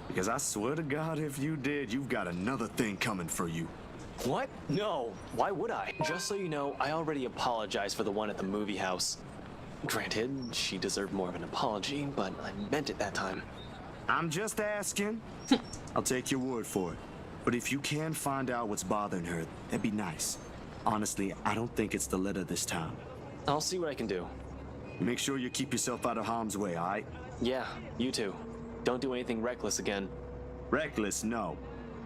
Speaker 3: Because I swear to God, if you did, you've got another thing coming for you.
Speaker 5: What? No. Why would I? Just so you know, I already apologized for the one at the movie house. Granted, she deserved more of an apology, but I meant it that time.
Speaker 3: I'm just asking. I'll take your word for it. But if you can find out what's bothering her, that'd be nice. Honestly, I don't think it's the letter this time.
Speaker 5: I'll see what I can do.
Speaker 3: Make sure you keep yourself out of harm's way, alright?
Speaker 5: Yeah, you too. Don't do anything reckless again.
Speaker 3: Reckless, no.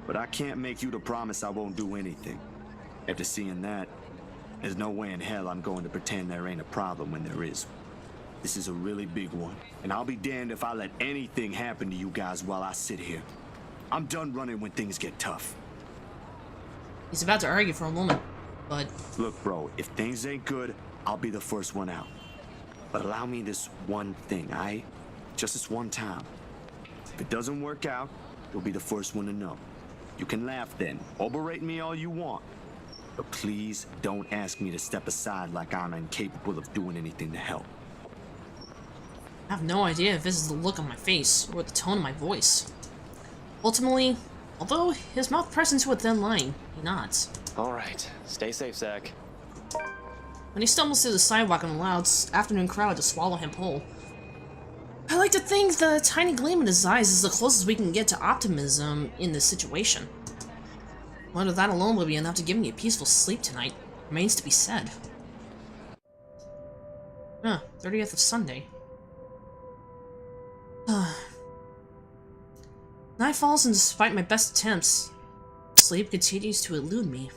Speaker 3: But I can't make you to promise I won't do anything. After seeing that, there's no way in hell I'm going to pretend there ain't a problem when there is. This is a really big one, and I'll be damned if I let anything happen to you guys while I sit here. I'm done running when things get tough.
Speaker 1: He's about to argue for a moment, but...
Speaker 3: Look, bro, if things ain't good, I'll be the first one out. But allow me this one thing, aight? Just this one time. If it doesn't work out, you'll be the first one to know. You can laugh then, or berate me all you want. But please don't ask me to step aside like I'm incapable of doing anything to help.
Speaker 1: I have no idea if this is the look on my face or the tone of my voice. Ultimately, although his mouth pressed into a thin line, he nods.
Speaker 5: Alright, stay safe, Zach.
Speaker 1: When he stumbles to the sidewalk and allows afternoon crowd to swallow him whole, I like to think the tiny gleam in his eyes is the closest we can get to optimism in this situation. Whether that alone will be enough to give me a peaceful sleep tonight remains to be said. 30th of Sunday. Night falls, and despite my best attempts, sleep continues to elude me.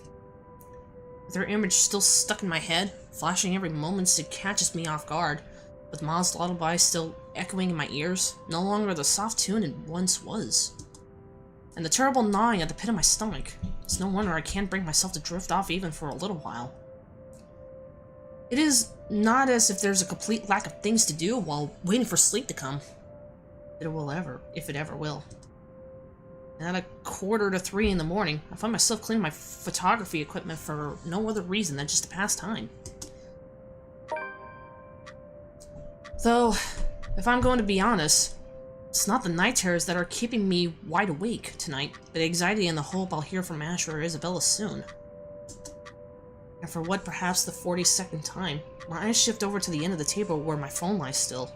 Speaker 1: With her image still stuck in my head, flashing every moment it catches me off guard, with Ma's lullaby still echoing in my ears, no longer the soft tune it once was. And the terrible gnawing at the pit of my stomach. It's no wonder I can't bring myself to drift off even for a little while. It is not as if there's a complete lack of things to do while waiting for sleep to come. If it ever will. And at 2:45 in the morning, I find myself cleaning my photography equipment for no other reason than just to pass time. Though, if I'm going to be honest, it's not the night terrors that are keeping me wide awake tonight, but the anxiety and the hope I'll hear from Ash or Isabella soon. And for what perhaps the 42nd time, my eyes shift over to the end of the table where my phone lies still.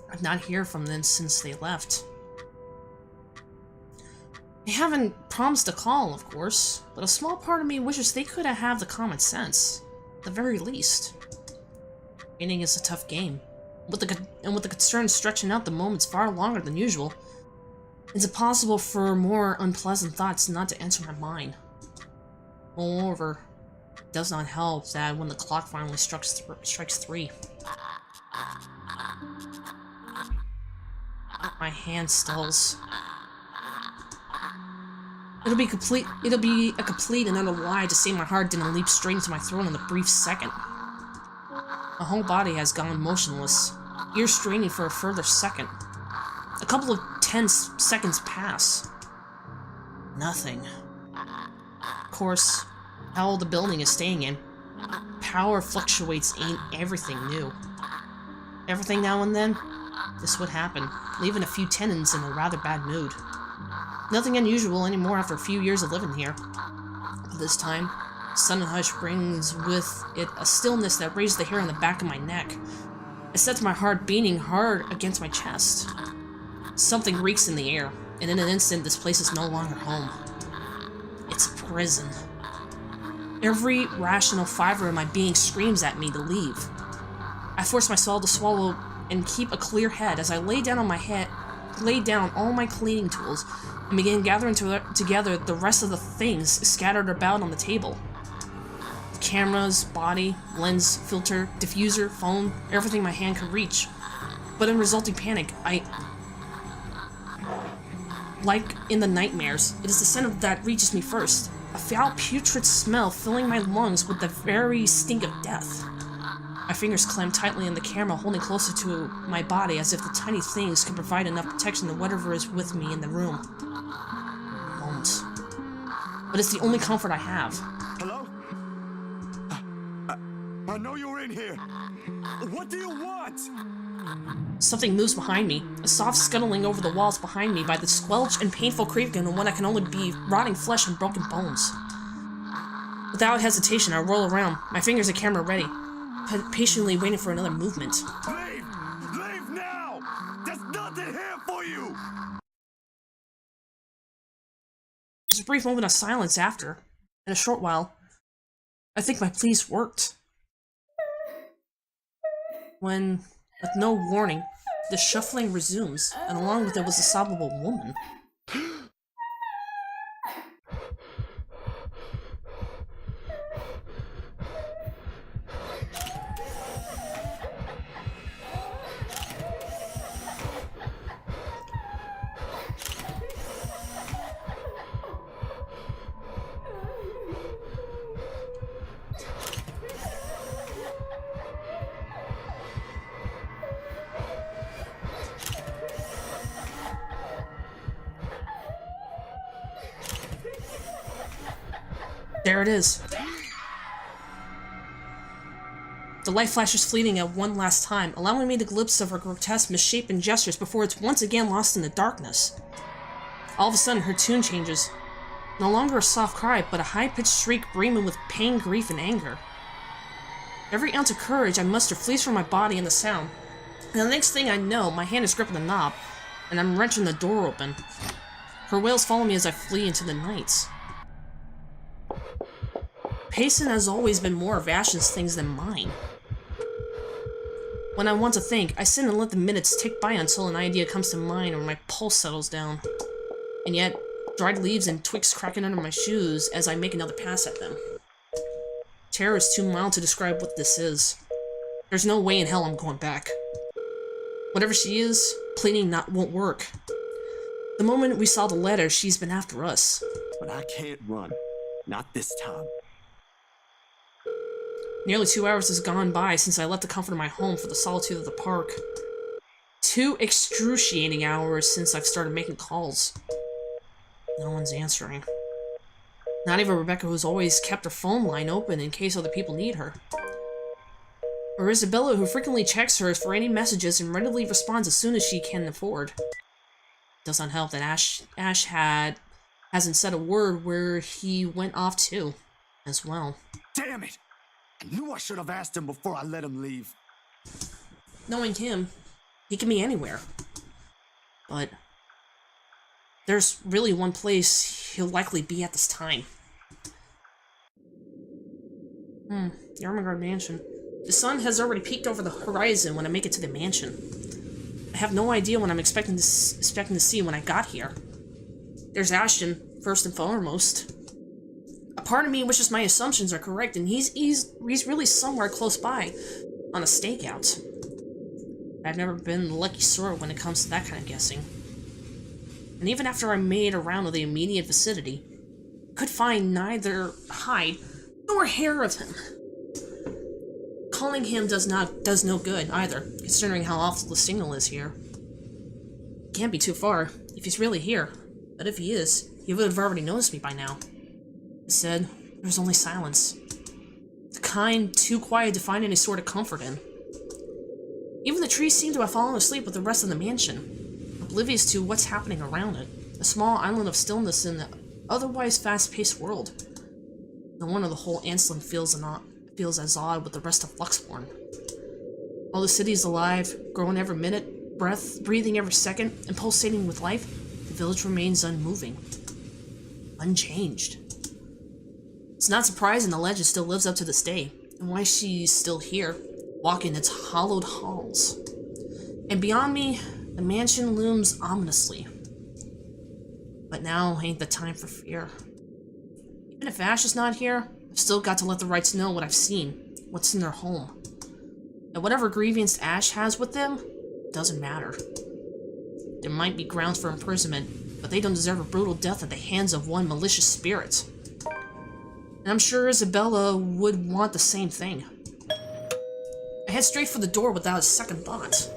Speaker 1: I've not heard from them since they left. They haven't promised a call, of course, but a small part of me wishes they could have the common sense, at the very least. Waiting is a tough game, with the concern stretching out the moments far longer than usual, it's impossible for more unpleasant thoughts not to enter my mind. Moreover, it does not help that when the clock finally strikes 3, my hand stills. It'll be a complete and utter lie to say my heart didn't leap straight into my throat in a brief second. My whole body has gone motionless, ears straining for a further second. A couple of tense seconds pass. Nothing. Of course, how old the building is staying in. power fluctuates ain't everything new. Everything now and then, this would happen, leaving a few tenants in a rather bad mood. Nothing unusual anymore after a few years of living here. But this time, sudden hush brings with it a stillness that raised the hair on the back of my neck. I set my heart beating hard against my chest. Something reeks in the air, and in an instant this place is no longer home. It's a prison. Every rational fiber in my being screams at me to leave. I force myself to swallow and keep a clear head as I lay down all my cleaning tools and begin gathering together the rest of the things scattered about on the table. The cameras, body, lens, filter, diffuser, phone, everything my hand could reach. But in resulting panic, like in the nightmares, it is the scent that reaches me first. A foul, putrid smell filling my lungs with the very stink of death. My fingers clamp tightly on the camera, holding closer to my body as if the tiny things could provide enough protection to whatever is with me in the room. Won't. But it's the only comfort I have.
Speaker 3: Hello? I know you're in here. What do you want?
Speaker 1: Something moves behind me, a soft scuttling over the walls behind me by the squelch and painful creaking of what I can only be rotting flesh and broken bones. Without hesitation, I roll around, my fingers at camera ready, patiently waiting for another movement.
Speaker 3: Leave! Leave now! There's nothing here for you!
Speaker 1: There's a brief moment of silence after. In a short while, I think my pleas worked. When, with no warning, the shuffling resumes, and along with it was a sobbable woman. There it is. The light flashes fleeting at one last time, allowing me to glimpse of her grotesque, misshapen gestures before it's once again lost in the darkness. All of a sudden, her tune changes. No longer a soft cry, but a high-pitched shriek brimming with pain, grief, and anger. Every ounce of courage I muster flees from my body in the sound, and the next thing I know, my hand is gripping the knob, and I'm wrenching the door open. Her wails follow me as I flee into the night. Payson has always been more of Ashton's things than mine. When I want to think, I sit and let the minutes tick by until an idea comes to mind or my pulse settles down. And yet, dried leaves and twigs cracking under my shoes as I make another pass at them. Terror is too mild to describe what this is. There's no way in hell I'm going back. Whatever she is, pleading won't work. The moment we saw the letter, she's been after us.
Speaker 3: But I can't run. Not this time.
Speaker 1: Nearly 2 hours has gone by since I left the comfort of my home for the solitude of the park. 2 excruciating hours since I've started making calls. No one's answering. Not even Rebecca, who's always kept her phone line open in case other people need her. Or Isabella, who frequently checks hers for any messages and readily responds as soon as she can afford. Does not help that Ash hasn't said a word where he went off to, as well.
Speaker 3: Damn it! I knew I should have asked him before I let him leave.
Speaker 1: Knowing him, he can be anywhere. But there's really one place he'll likely be at this time. The Ermengarde Mansion. The sun has already peeked over the horizon when I make it to the mansion. I have no idea what I'm expecting to see when I got here. There's Ashton, first and foremost. A part of me wishes my assumptions are correct, and he's really somewhere close by, on a stakeout. I've never been the lucky sort when it comes to that kind of guessing. And even after I made a round of the immediate vicinity, I could find neither hide nor hair of him. Calling him does no good either, considering how awful the signal is here. Can't be too far, if he's really here. But if he is, he would have already noticed me by now. Instead, there's only silence. The behind, too quiet to find any sort of comfort in. Even the trees seem to have fallen asleep with the rest of the mansion, oblivious to what's happening around it. A small island of stillness in the otherwise fast-paced world. No wonder the whole Anslin feels as odd with the rest of Luxborn. While the city is alive, growing every minute, breathing every second, and pulsating with life, the village remains unmoving. Unchanged. It's not surprising the legend still lives up to this day, and why she's still here, walking its hollowed halls. And beyond me, the mansion looms ominously. But now ain't the time for fear. Even if Ash is not here, I've still got to let the Wrights know what I've seen, what's in their home. And whatever grievance Ash has with them, doesn't matter. There might be grounds for imprisonment, but they don't deserve a brutal death at the hands of one malicious spirit. And I'm sure Isabella would want the same thing. I head straight for the door without a second thought.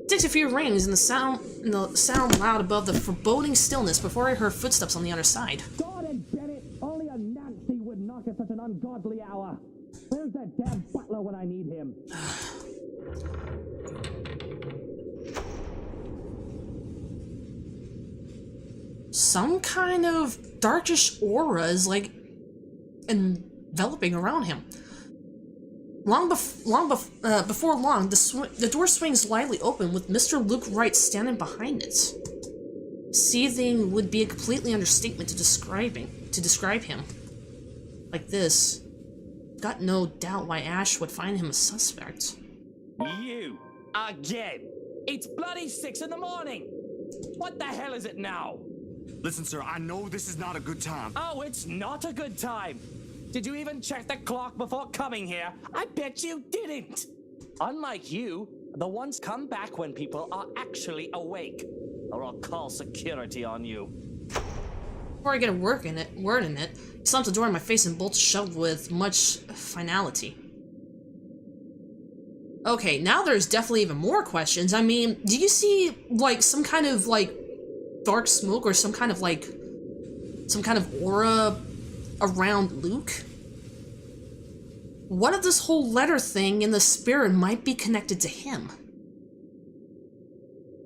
Speaker 1: It takes a few rings and the sound loud above the foreboding stillness before I heard footsteps on the other side.
Speaker 7: God and Janet, only a Nancy would knock at such an ungodly hour. Where's that damn butler when I need him?
Speaker 1: Some kind of darkish aura is like enveloping around him. Before long, the door swings lightly open with Mr. Luke Wright standing behind it. Seething would be a completely understatement to describe him. Like this, got no doubt why Ash would find him a suspect.
Speaker 7: You again? It's bloody 6 in the morning. What the hell is it now?
Speaker 3: Listen, sir, I know this is not a good time.
Speaker 7: Oh, it's not a good time. Did you even check the clock before coming here? I bet you didn't. Unlike you, the ones come back when people are actually awake, or I'll call security on you.
Speaker 1: Before I get a word in it, he slams the door in my face and bolts shut with much finality. Okay, now there's definitely even more questions. I mean, do you see, like, some kind of, like, dark smoke or some kind of aura around Luke? What if this whole letter thing in the spirit might be connected to him?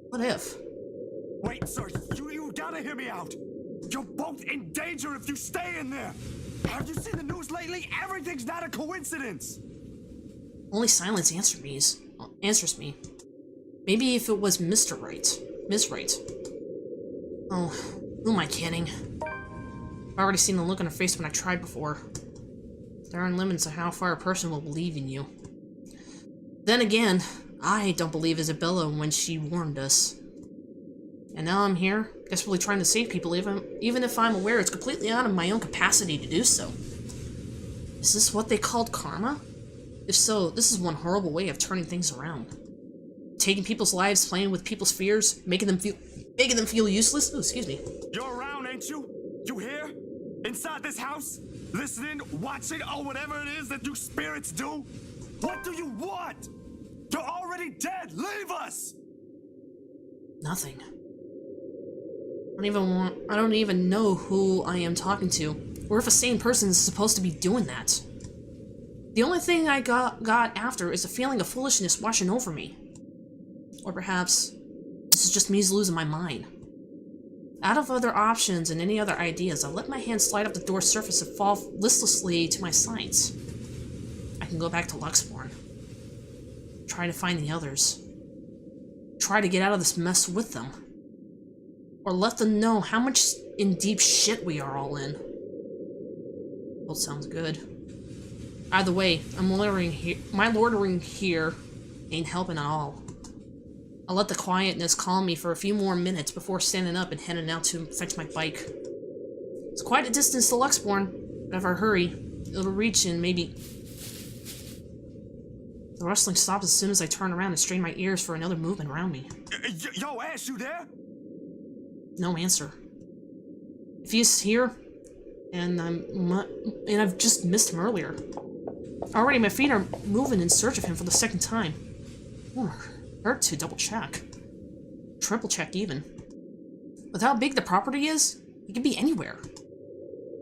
Speaker 1: What if?
Speaker 3: Wait, sir, you gotta hear me out. You're both in danger if you stay in there. Have you seen the news lately? Everything's not a coincidence.
Speaker 1: Only silence answers me. Maybe if it was Mr. Wright. Miss Wright. Oh, who am I kidding? I've already seen the look on her face when I tried before. There are limits to how far a person will believe in you. Then again, I don't believe Isabella when she warned us. And now I'm here, desperately trying to save people, even if I'm aware it's completely out of my own capacity to do so. Is this what they called karma? If so, this is one horrible way of turning things around. Taking people's lives, playing with people's fears, making them feel useless. Ooh, excuse me.
Speaker 3: You're around, ain't you? You here? Inside this house? Listening, watching, or whatever it is that you spirits do? What do you want? You're already dead! Leave us!
Speaker 1: Nothing. I don't even know who I am talking to, or if a sane person is supposed to be doing that. The only thing I got after is a feeling of foolishness washing over me. Or perhaps this is just me losing my mind. Out of other options and any other ideas, I let my hand slide up the door's surface and fall listlessly to my sides. I can go back to Luxborn. Try to find the others. Try to get out of this mess with them. Or let them know how much in deep shit we are all in. Both sounds good. Either way, my loitering here ain't helping at all. I'll let the quietness calm me for a few more minutes before standing up and heading out to fetch my bike. It's quite a distance to Luxborn, but if I hurry, it'll reach in maybe... The rustling stops as soon as I turn around and strain my ears for another movement around me.
Speaker 3: Yo, Ash, you there?
Speaker 1: No answer. If he's here, and I've just missed him earlier. Already my feet are moving in search of him for the second time. Hurt to double check. Triple check even. With how big the property is, it could be anywhere.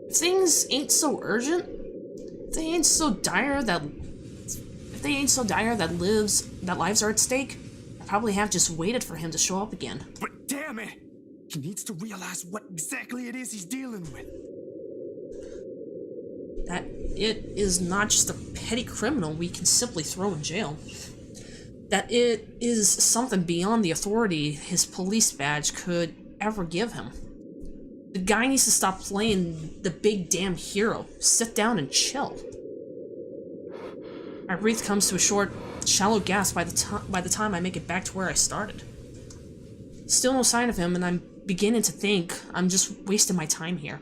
Speaker 1: If things ain't so urgent, they ain't so dire that lives are at stake, I probably have just waited for him to show up again.
Speaker 3: But damn it! He needs to realize what exactly it is he's dealing with.
Speaker 1: That it is not just a petty criminal we can simply throw in jail. That it is something beyond the authority his police badge could ever give him. The guy needs to stop playing the big damn hero. Sit down and chill. My breath comes to a short, shallow gasp by the time I make it back to where I started. Still no sign of him, and I'm beginning to think I'm just wasting my time here.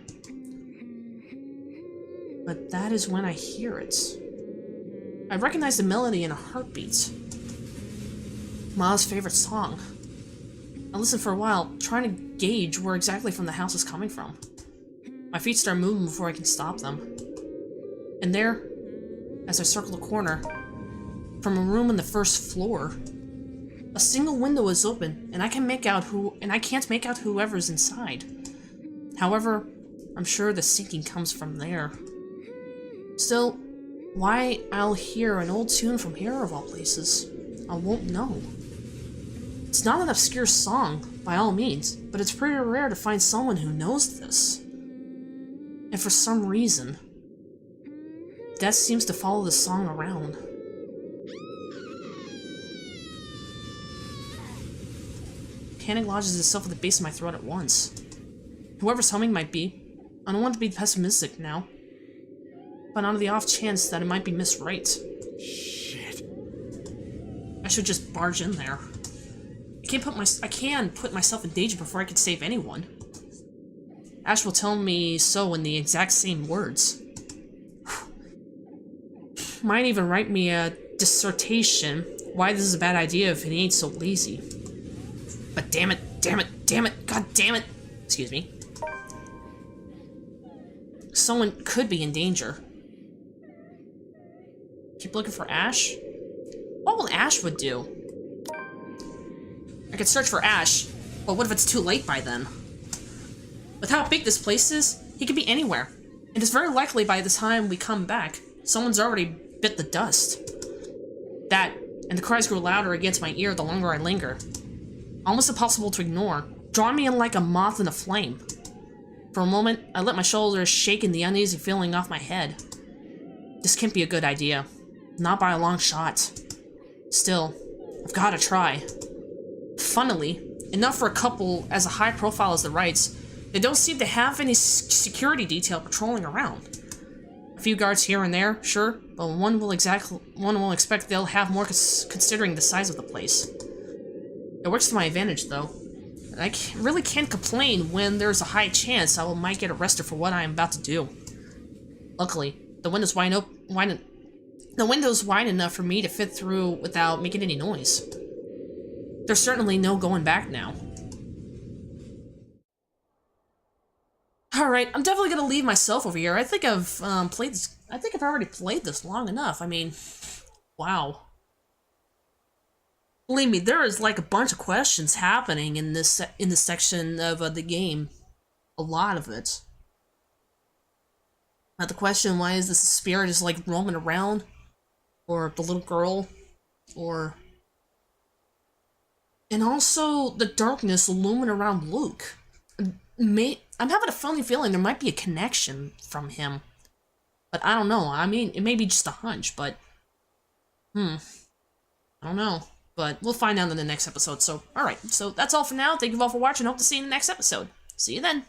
Speaker 1: But that is when I hear it. I recognize the melody in a heartbeat. Ma's favorite song. I listen for a while, trying to gauge where exactly from the house is coming from. My feet start moving before I can stop them. And there, as I circle the corner, from a room on the first floor, a single window is open, and I can't make out whoever's inside. However, I'm sure the sinking comes from there. Still, why I'll hear an old tune from here of all places, I won't know. It's not an obscure song, by all means, but it's pretty rare to find someone who knows this. And for some reason, Death seems to follow the song around. Panic lodges itself at the base of my throat at once. Whoever's humming might be. I don't want to be pessimistic now, but on the off chance that it might be Miss Wright.
Speaker 3: Shit.
Speaker 1: I should just barge in there. I can put myself in danger before I can save anyone. Ash will tell me so in the exact same words. Might even write me a dissertation why this is a bad idea if he ain't so lazy. But damn it, god damn it! Excuse me. Someone could be in danger. Keep looking for Ash? What will Ash would do? I could search for Ash, but what if it's too late by then? With how big this place is, he could be anywhere. And it's very likely by the time we come back, someone's already bit the dust. That, and the cries grow louder against my ear the longer I linger. Almost impossible to ignore, drawing me in like a moth in a flame. For a moment, I let my shoulders shake and the uneasy feeling off my head. This can't be a good idea. Not by a long shot. Still, I've gotta try. Funnily, enough for a couple as high profile as the Wrights, they don't seem to have any security detail patrolling around. A few guards here and there, sure, but one will expect they'll have more considering the size of the place. It works to my advantage, though. I really can't complain when there's a high chance I might get arrested for what I am about to do. Luckily, the window's wide enough for me to fit through without making any noise. There's certainly no going back now. Alright, I'm definitely gonna leave myself over here. I think I've already played this long enough. I mean, wow. Believe me, there is like a bunch of questions happening in this section of the game. A lot of it. Now the question, why is this spirit just like roaming around? Or the little girl? Or... And also the darkness looming around Luke. I'm having a funny feeling there might be a connection from him. But I don't know. I mean, it may be just a hunch, but... I don't know. But we'll find out in the next episode. So, alright. So, that's all for now. Thank you all for watching. Hope to see you in the next episode. See you then.